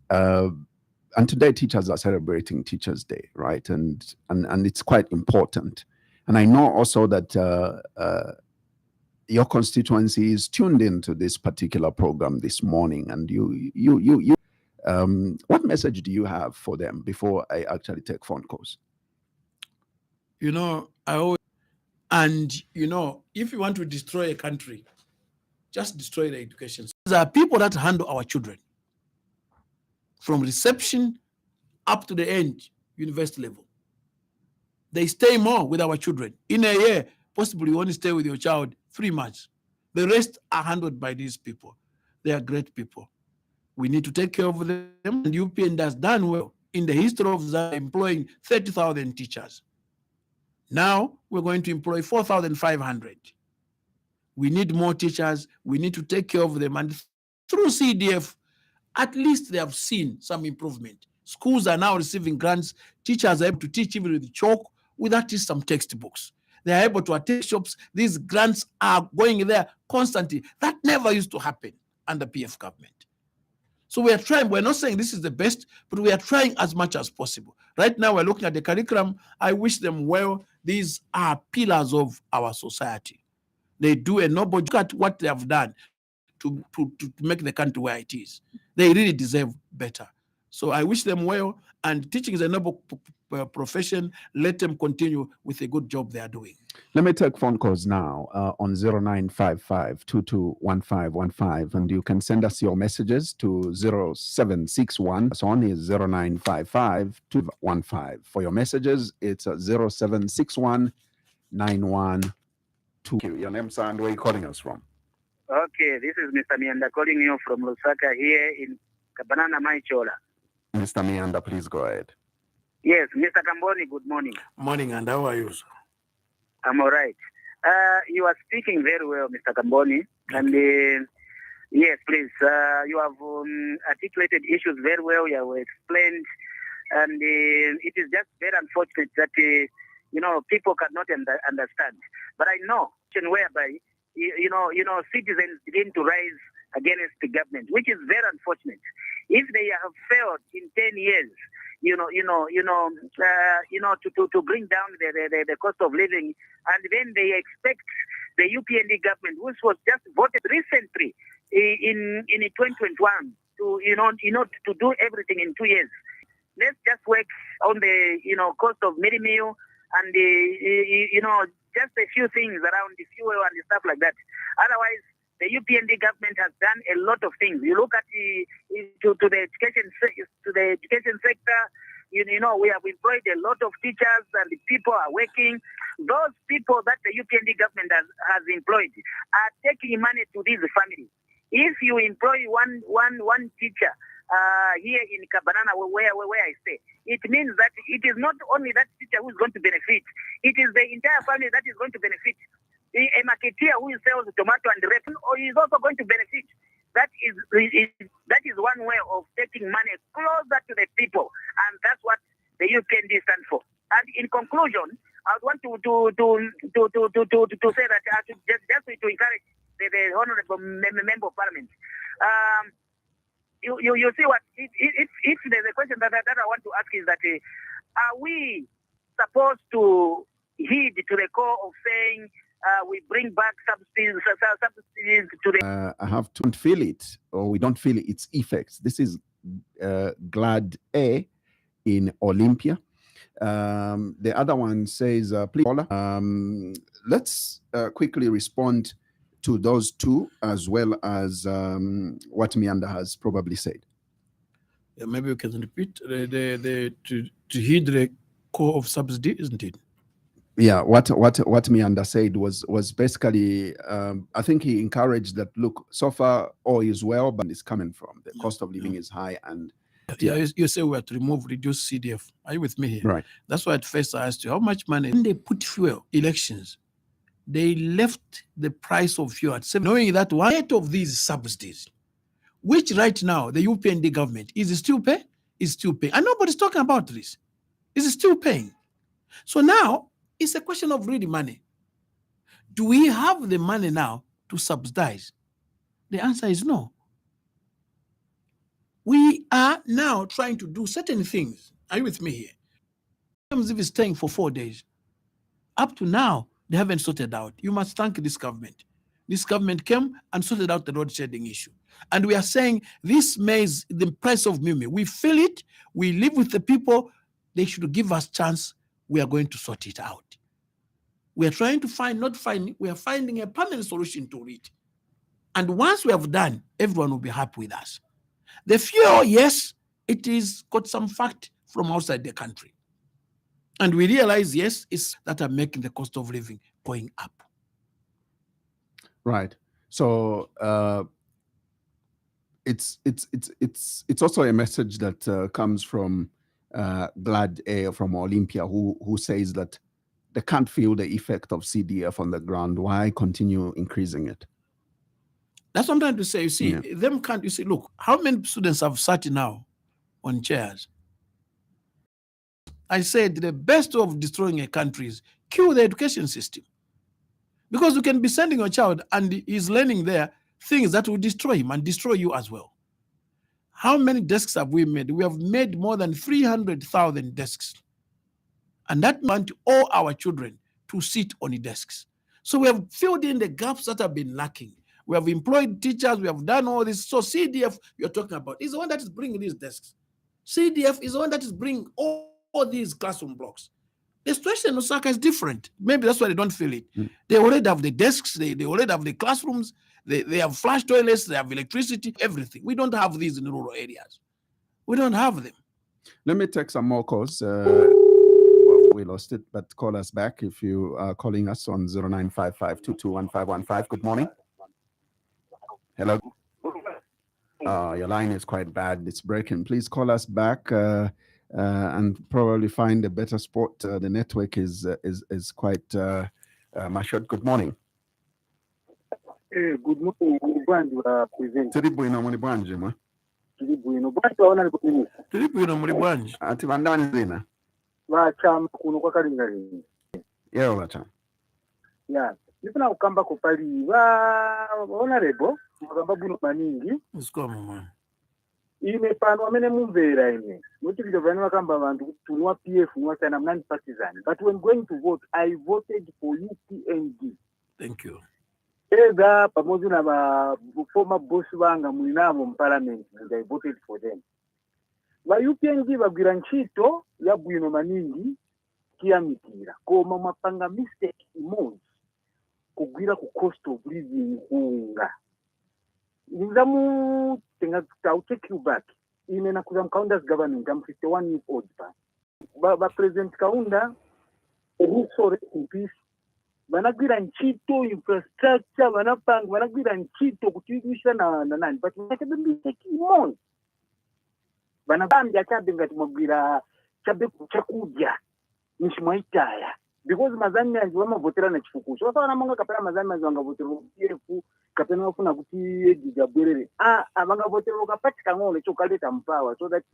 And today teachers are celebrating Teachers' Day, right? And it's quite important. And I know also that your constituency is tuned into this particular program this morning. And what message do you have for them before I actually take phone calls? You know, I always, and you know, if you want to destroy a country, just destroy the education. There are people that handle our children from reception up to the end, university level. They stay more with our children. In a year, possibly you only stay with your child 3 months. The rest are handled by these people. They are great people. We need to take care of them. And UPN has done well in the history of employing 30,000 teachers. Now we're going to employ 4,500. We need more teachers. We need to take care of them. And through CDF, at least they have seen some improvement. Schools are now receiving grants. Teachers are able to teach even with chalk, without some textbooks. They are able to attend shops. These grants are going there constantly. That never used to happen under PF government. So we are trying. We're not saying this is the best, but we are trying as much as possible. Right now, we're looking at the curriculum. I wish them well. These are pillars of our society. They do a noble job. Look at what they have done to make the country where it is. They really deserve better. So I wish them well. And teaching is a noble profession. Let them continue with the good job they are doing. Let me take phone calls now on 0955-221515. And you can send us your messages to 0761. This one is 0955-215. For your messages, it's 0761-9122. Your name, sir, and where are you calling us from? Okay, this is Mr. Mianda calling you from Lusaka here in Kabanana Maichola. Mr. Mianda, please go ahead. Yes, Mr. Kamboni, good morning. Morning, and how are you, sir? I'm all right. You are speaking very well, Mr. Kamboni. And yes, please, you have articulated issues very well. You have explained. And it is just very unfortunate that, people cannot understand. But I know whereby, citizens begin to rise against the government, which is very unfortunate. If they have failed in 10 years, to bring down the cost of living, and then they expect the UPND government, which was just voted recently in 2021, to do everything in 2 years. Let's just work on the cost of meal and just a few things around the fuel and stuff like that. Otherwise, the UPND government has done a lot of things. You look at the education sector. We have employed a lot of teachers, and the people are working. Those people that the UPND government has employed are taking money to these families. If you employ one teacher here in Kabanana, where I stay, it means that it is not only that teacher who is going to benefit; it is the entire family that is going to benefit. A marketeer who sells tomato and resin is also going to benefit. That is one way of taking money closer to the people, and that's what the UPND stands for. And in conclusion, I would want to say that just to encourage the honorable member of parliament. You see what? If there's a question that I want to ask is that are we supposed to heed to the call of saying we bring back subsidies to the I have to feel it, or we don't feel its effects. This is GLAD A in Olympia. The other one says, please, let's quickly respond to those two, as well as what Mianda has probably said. Yeah, maybe we can repeat to heed the core of subsidy, isn't it? Yeah, what Mianda said was basically, I think he encouraged that, look, so far all is well, but it's coming from the cost of living is high, and you say we have to reduce CDF. Are you with me here? Right. That's why at first I asked you how much money. When they put fuel elections, they left the price of fuel at 7, knowing that one of these subsidies, which right now the UPND government is still paying, and nobody's talking about this. Is still paying. So now it's a question of really money. Do we have the money now to subsidize? The answer is no. We are now trying to do certain things. Are you with me here? If it's staying for 4 days, up to now, they haven't sorted out. You must thank this government. This government came and sorted out the road shedding issue. And we are saying this maize, the price of Mimi, we feel it, we live with the people, they should give us chance, we are going to sort it out. We are trying to we are finding a permanent solution to it. And once we have done, everyone will be happy with us. The fuel, yes, it is got some fact from outside the country. And we realize, yes, it's that are making the cost of living going up. Right. So it's also a message that comes from GLAD A from Olympia, who says that they can't feel the effect of CDF on the ground. Why continue increasing it? That's what I'm trying to say. You see, look, how many students have sat now on chairs? I said the best way of destroying a country is kill the education system. Because you can be sending your child and he's learning there things that will destroy him and destroy you as well. How many desks have we made? We have made more than 300,000 desks. And that meant all our children to sit on the desks. So we have filled in the gaps that have been lacking. We have employed teachers. We have done all this. So CDF, you're talking about, is the one that is bringing these desks. CDF is the one that is bringing all these classroom blocks. The situation in Osaka is different. Maybe that's why they don't feel it. They already have the desks. They already have the classrooms. They have flush toilets. They have electricity, everything. We don't have these in rural areas. We don't have them. Let me take some more calls. We lost it, but call us back if you are calling us on 0955-221515. Good morning. Hello. Your line is quite bad. It's breaking. Please call us back and probably find a better spot. The network is quite mashed. Good morning. Good morning. Tiri bwino muli bwanje mwa? Tiri bwino muli bwanje. Ati bandani zina? Vachama kuno kwakalingalini. Yero vacha. Yeah. Nifuna kukamba kupali honorable mukamba buno maningi. Usikoma mwana. Ine pano amene mumvera ine. Muti video vanu vakamba vantu tunwa PF nwa sana mnani partisan. But when going to vote, I voted for UPND. Thank you. Ega pamoja na former boss wanga mulinamo parliament and I voted for them. Va UPND bagwira ntchito ya bwino maningi kiyamikira koma mapanga mistake imodzi kugwira ku cost of living kunga. Nizamu tenga I'll take you back. Ine na kuza Kaunda's government, I'm 51 years old. Ba President Kaunda, rest in peace. Banagwira ntchito infrastructure, banagwira ntchito kutiwisha na nani. But wakabe mistake imodzi. Banabambya chabe ngati magwira chabe kuchakuja nishimwaitaya. Because mazani yanzu wamavotera na chifukusho. Wasa wanamanga kapena mazani yanzu wangavotera PF kapena wafuna kuti ejigabwerere. Wangavotera ukapati kang'ole chokaleta mpawa so that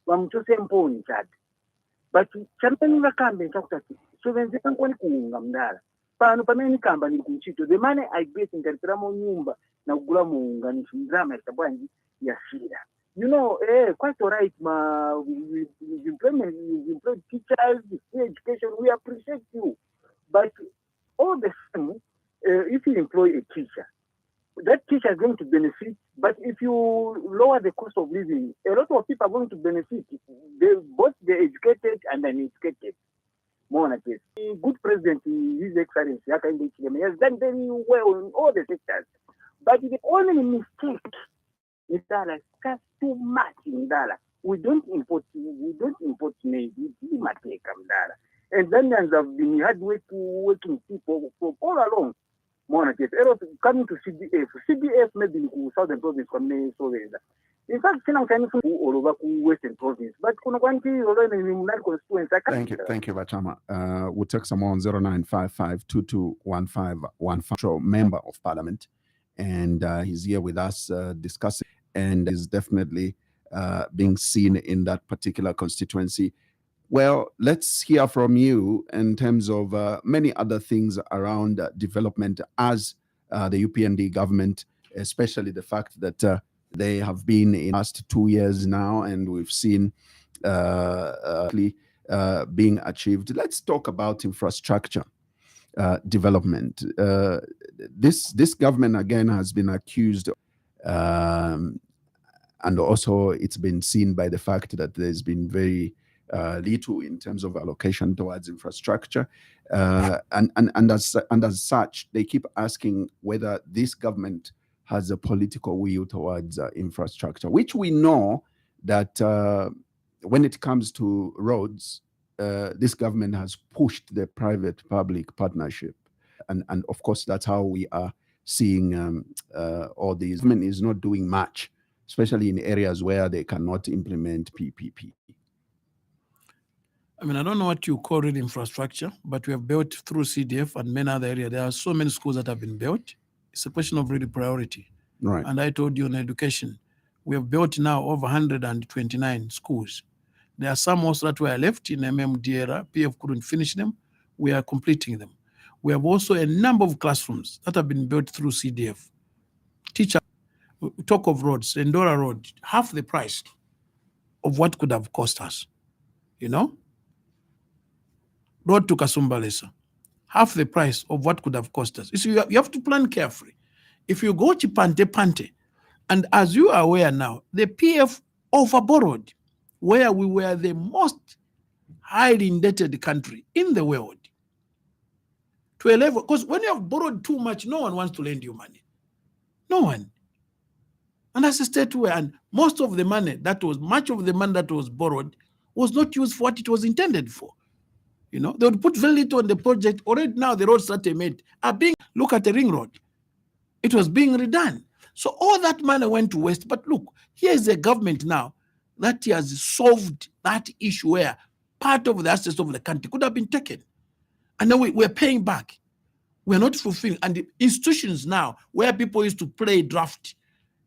wamuchose mponi chade. but chamene vakambe nchakutati sovenze kankoni kuunga mdala pano pamene nikamba nili kunchito the money I get ngalipiramo nyumba na kugula muunga nishindama isabwanji yasira. You know, quite all right, we employ teachers, free education, we appreciate you. But all the same, if you employ a teacher, that teacher is going to benefit. But if you lower the cost of living, a lot of people are going to benefit. Both the educated and the uneducated. More than this. Good president, His Excellency, he has done very well in all the sectors. But the only mistake is that it's too much in Dala. We don't import maize, we do make Dala. And then there have been hard working people from all along. Monarchist. Coming to CDF maybe in Southern Province from Minnesota. In fact, I'm kind of all over Western Province, but thank you, Bachama. We'll take someone on 0955-221515, member of Parliament, and he's here with us discussing, and is definitely being seen in that particular constituency. Well, let's hear from you in terms of many other things around development as the UPND government, especially the fact that they have been in the last 2 years now, and we've seen being achieved. Let's talk about infrastructure development. This government, again, has been accused, and also it's been seen by the fact that there's been very little in terms of allocation towards infrastructure, and as such, they keep asking whether this government has a political will towards infrastructure, which we know that when it comes to roads, this government has pushed the private-public partnership, and of course that's how we are seeing all these. Government is not doing much, especially in areas where they cannot implement PPP. I mean, I don't know what you call it infrastructure, but we have built through CDF and many other areas. There are so many schools that have been built. It's a question of really priority. Right. And I told you on education, we have built now over 129 schools. There are some also that were left in MMD era. PF couldn't finish them. We are completing them. We have also a number of classrooms that have been built through CDF. Teacher, talk of roads, Endora Road, half the price of what could have cost us. You know? Road to Kasumbalesa, half the price of what could have cost us. You see, you have to plan carefully. If you go to Pante, and as you are aware now, the PF overborrowed, where we were the most highly indebted country in the world, to a level, because when you have borrowed too much, no one wants to lend you money. No one. And as a state where, and most of the money much of the money that was borrowed was not used for what it was intended for. You know, they would put very little on the project. Already now the roads that they made are being, look at the ring road. It was being redone. So all that money went to waste. But look, here is a government now that has solved that issue where part of the assets of the country could have been taken. And then we're paying back. We're not fulfilling. And the institutions now, where people used to play draft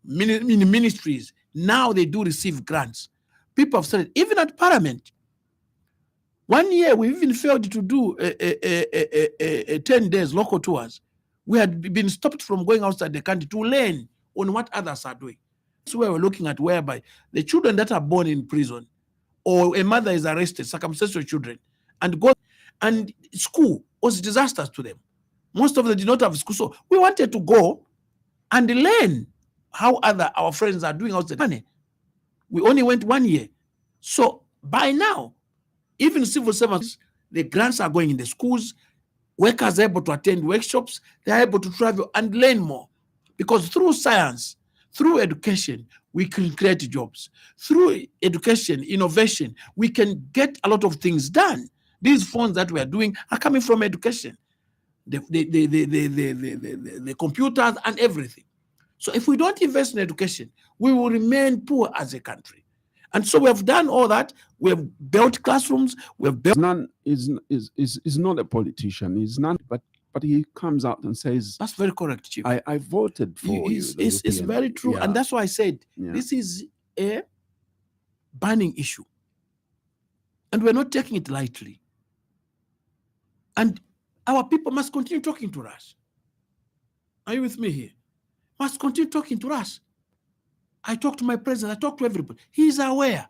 in ministries, now they do receive grants. People have said, even at Parliament, 1 year, we even failed to do 10 days local tours. We had been stopped from going outside the country to learn on what others are doing. That's where we're looking at, whereby the children that are born in prison or a mother is arrested, circumstantial children, and go and school was disastrous to them. Most of them did not have school. So we wanted to go and learn how our friends are doing outside. Money. We only went 1 year. So by now, even civil servants, the grants are going in the schools, workers are able to attend workshops, they're able to travel and learn more. Because through science, through education, we can create jobs. Through education, innovation, we can get a lot of things done. These funds that we are doing are coming from education, the computers and everything. So if we don't invest in education, we will remain poor as a country. And so we have done all that. We have built classrooms. We have built. None is not a politician. He's not, but he comes out and says, "That's very correct, Chief. I voted for you." It's very true, yeah. And that's why I said this is a burning issue. And we're not taking it lightly. And our people must continue talking to us. Are you with me here? Must continue talking to us. I talk to my president, I talk to everybody. He's aware.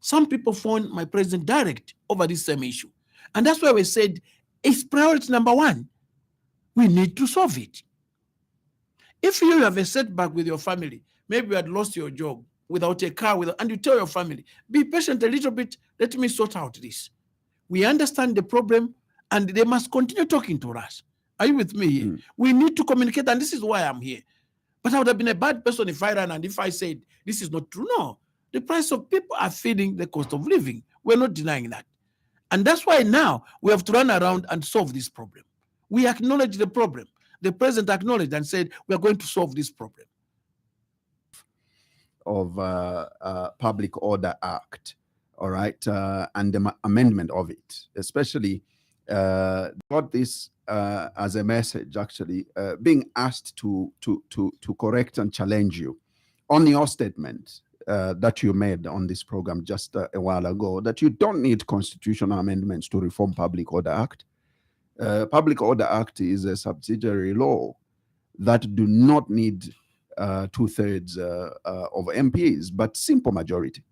Some people phone my president direct over this same issue. And that's why we said it's priority number one. We need to solve it. If you have a setback with your family, maybe you had lost your job without a car, and you tell your family, be patient a little bit, let me sort out this. We understand the problem, and they must continue talking to us. Are you with me here? We need to communicate, and this is why I'm here. But I would have been a bad person if I ran and if I said, this is not true. No, the price of people are feeding the cost of living. We're not denying that. And that's why now we have to run around and solve this problem. We acknowledge the problem. The president acknowledged and said, we are going to solve this problem. Of Public Order Act, all right, and the amendment of it, especially got this as a message, actually, being asked to correct and challenge you on your statement that you made on this program just a while ago, that you don't need constitutional amendments to reform Public Order Act. Public Order Act is a subsidiary law that do not need 2/3 of MPs, but simple majority,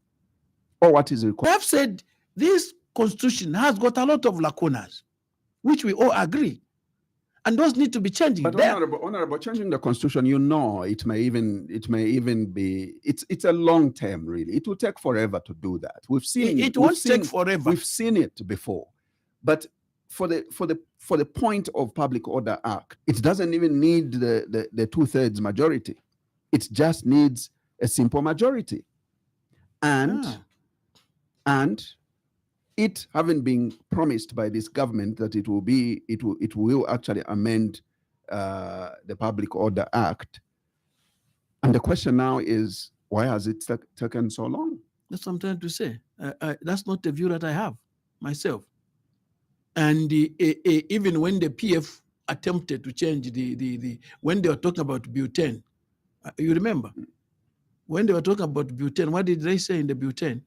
or what is required. I have said this constitution has got a lot of lacunas, which we all agree, and those need to be changed. But honorable, changing the constitution, you know, it may even be it's a long term, really. It will take forever to do that. We've seen it won't take forever. We've seen it before, but for the point of Public Order Act, it doesn't even need the 2/3 majority. It just needs a simple majority, and it having been promised by this government that it will actually amend the Public Order Act. And the question now is, why has it taken so long? That's what I'm trying to say. That's not the view that I have myself. And even when the PF attempted to change when they were talking about Bill 10, you remember? When they were talking about Bill 10, what did they say in the Bill 10?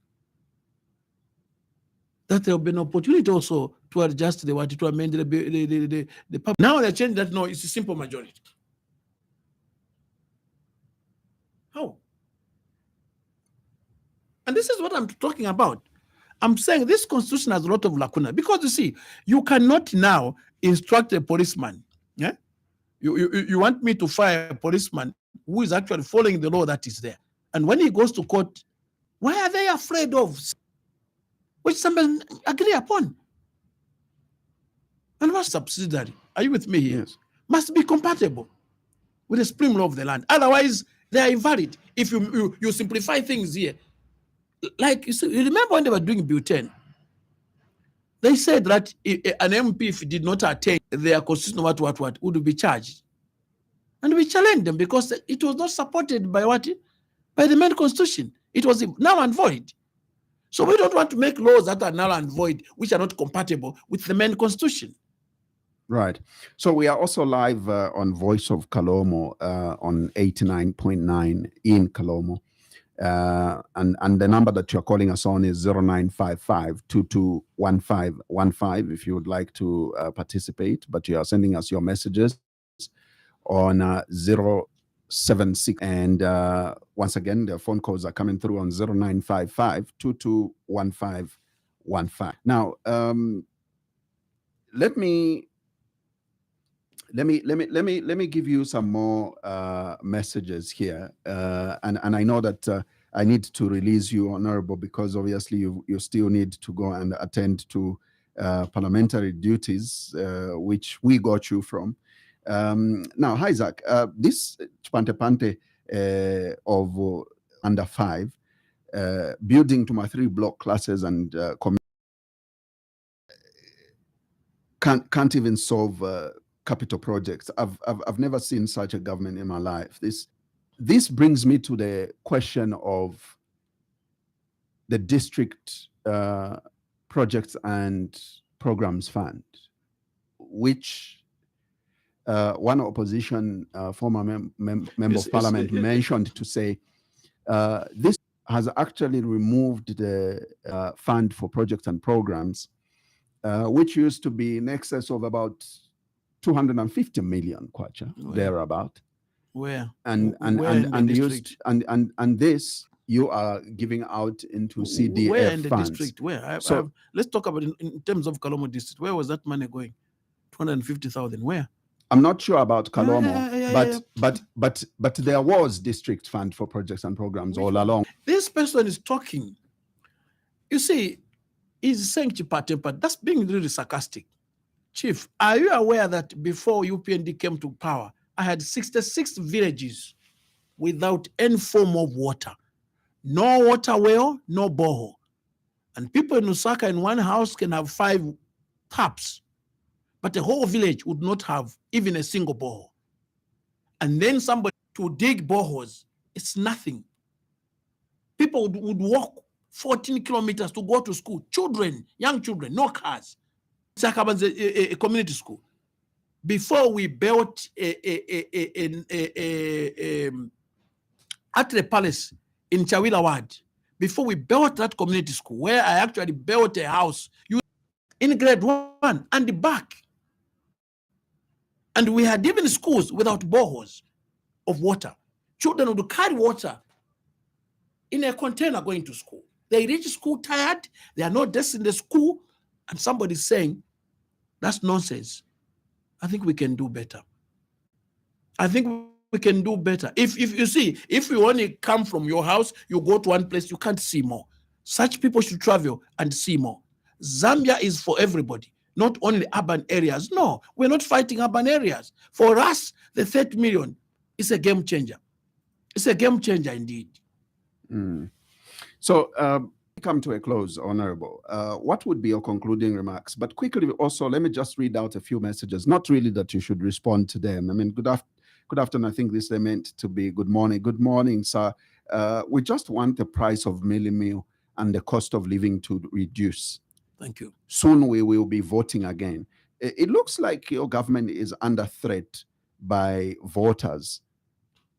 That there will be an opportunity also to adjust to amend the public. Now they changed that. No, it's a simple majority. How? And this is what I'm talking about. I'm saying this constitution has a lot of lacuna, because you see, you cannot now instruct a policeman. Yeah, you want me to fire a policeman who is actually following the law that is there, and when he goes to court, why are they afraid of which somebody agree upon? And what's subsidiary? Are you with me here? Yes. Must be compatible with the supreme law of the land. Otherwise, they are invalid. If you simplify things here, like you remember when they were doing Bill 10, they said that an MP, if did not attain their constitutional what would be charged. And we challenged them because it was not supported by what? By the main constitution. It was null and void. So we don't want to make laws that are null and void, which are not compatible with the main constitution. Right. So we are also live on Voice of Kalomo on 89.9 in Kalomo. And the number that you're calling us on is 0955-221515 if you would like to participate. But you are sending us your messages on 076. And once again, the phone calls are coming through on 0955-221515. Now, let me give you some more messages here, and I know that I need to release you, Honorable, because obviously you still need to go and attend to parliamentary duties, which we got you from. Now, hi Zach, this Pante of under 5, building to my 3 block classes and can't even solve capital projects. I've never seen such a government in my life. This brings me to the question of the district projects and programs fund, which one opposition former member of parliament mentioned to say this has actually removed the fund for projects and programs, which used to be in excess of about 250 million kwacha, thereabout. Where? And Where in the district? and this you are giving out into CDF Where in the funds. district? Where? So let's talk about in terms of Kalomo district. Where was that money going? 250,000. Where? I'm not sure about Kalomo, Yeah. but there was district fund for projects and programs all along. This person is talking. You see, he's saying chipa, that's being really sarcastic. Chief, are you aware that before UPND came to power, I had 66 villages without any form of water? No water well, no borehole. And people in Lusaka in one house can have 5 taps, but the whole village would not have even a single borehole. And then somebody to dig boreholes, it's nothing. People would walk 14 kilometers to go to school. Children, young children, no cars. Sakaban's a community school. Before we built at the palace in Chawila Ward, before we built that community school, where I actually built a house in grade 1 and the back. And we had even schools without boreholes of water. Children would carry water in a container going to school. They reach school tired, they are not desks in the school, and somebody's saying, that's nonsense. I think we can do better. I think we can do better. If you see, if you only come from your house, you go to one place, you can't see more. Such people should travel and see more. Zambia is for everybody, not only urban areas. No, we're not fighting urban areas. For us, the 30 million is a game changer. It's a game changer indeed. So come to a close, Honorable. What would be your concluding remarks? But quickly also, let me just read out a few messages. Not really that you should respond to them. I mean, good afternoon. I think this they meant to be good morning. Good morning, sir. We just want the price of meal and the cost of living to reduce. Thank you. Soon we will be voting again. It looks like your government is under threat by voters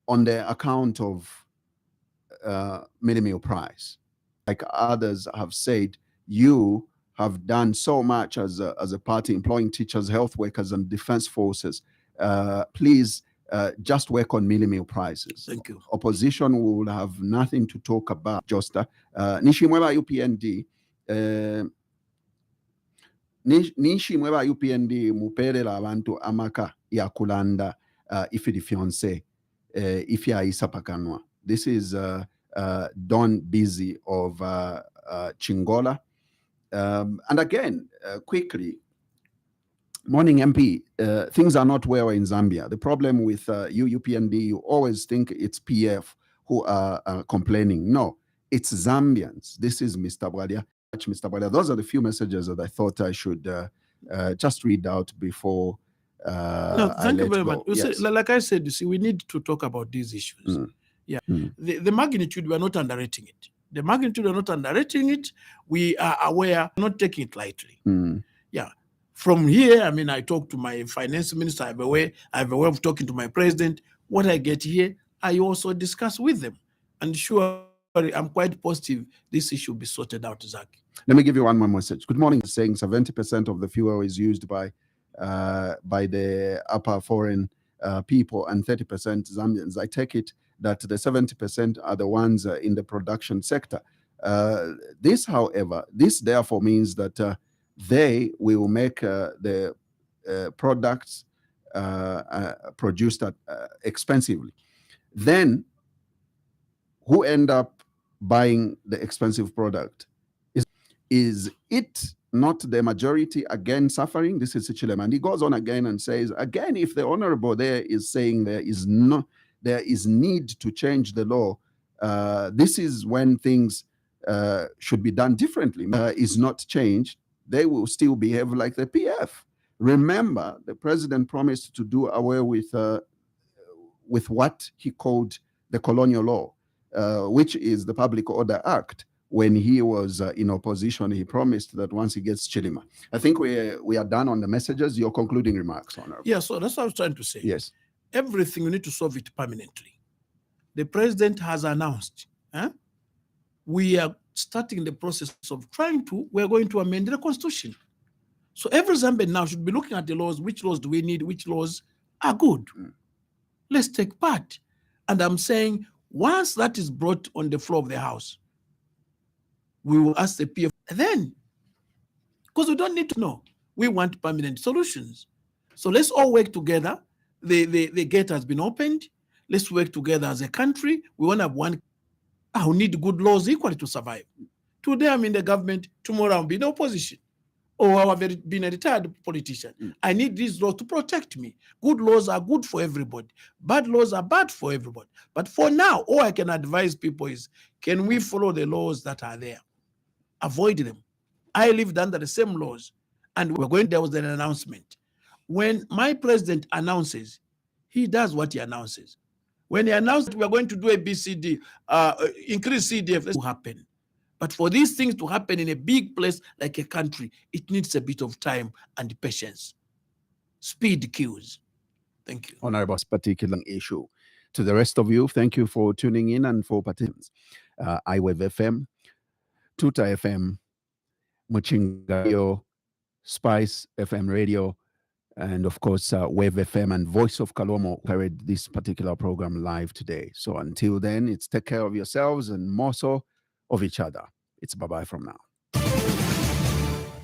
on the account of meal price. Like others have said, you have done so much as a party, employing teachers, health workers, and defense forces. Please just work on meal prices. Thank you. Opposition will have nothing to talk about. Josta Nishimweba UPND. Nishimweba UPND muperera abantu amaka yakulanda ifiri fiance ifya isapakanwa. This is Don Busy of Chingola. And again, quickly, morning MP, things are not well in Zambia. The problem with UPND, you always think it's PF who are complaining. No, it's Zambians. This is Mr. Bwadia. Mr. Bwadia. Those are the few messages that I thought I should just read out before no, thank you very much. Yes. See, like I said, you see, we need to talk about these issues. Yeah, the magnitude, we are not underrating it. The magnitude, we are not underrating it. We are aware, not taking it lightly. Yeah. From here, I mean, I talk to my finance minister. I have a way of talking to my president. What I get here, I also discuss with them. And sure, I'm quite positive this issue will be sorted out, Zach. Let me give you one more message. Good morning. Saying 70% of the fuel is used by the upper foreign people and 30% Zambians. I take it that the 70% are the ones in the production sector. This, however, therefore means that they will make the products produced expensively. Then, who end up buying the expensive product? Is it not the majority again suffering? This is Chilema. And he goes on again and says, again, if the honorable there is saying there is need to change the law, this is when things should be done differently. Is not changed, they will still behave like the PF. Remember, the president promised to do away with what he called the colonial law, which is the Public Order Act. When he was in opposition, he promised that once he gets Chilima. I think we are done on the messages. Your concluding remarks, Honorable. Yeah, so that's what I was trying to say. Yes. Everything, we need to solve it permanently. The president has announced we are starting the process of we're going to amend the constitution. So every Zambian now should be looking at the laws. Which laws do we need? Which laws are good? Let's take part. And I'm saying once that is brought on the floor of the House, we will ask the PF then, because we don't need to know. We want permanent solutions. So let's all work together. The gate has been opened. Let's work together as a country. We want to have one. We need good laws equally to survive. Today I'm in the government, tomorrow I'll be in the opposition. Or I've been a retired politician. I need these laws to protect me. Good laws are good for everybody. Bad laws are bad for everybody. But for now, all I can advise people is, can we follow the laws that are there? Avoid them. I lived under the same laws. And there was an announcement. When my president announces, he does what he announces. When he announced that we are going to do a BCD, increase CDF, this will happen. But for these things to happen in a big place like a country, it needs a bit of time and patience. Speed kills. Thank you. Honorable, this particular issue. To the rest of you, thank you for tuning in and for participating. iWave FM, Tuta FM, Muchinga Radio, Spice FM Radio, and of course, Wave FM and Voice of Kalomo carried this particular program live today. So until then, it's take care of yourselves and more so of each other. It's bye-bye from now.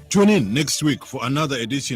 Tune in next week for another edition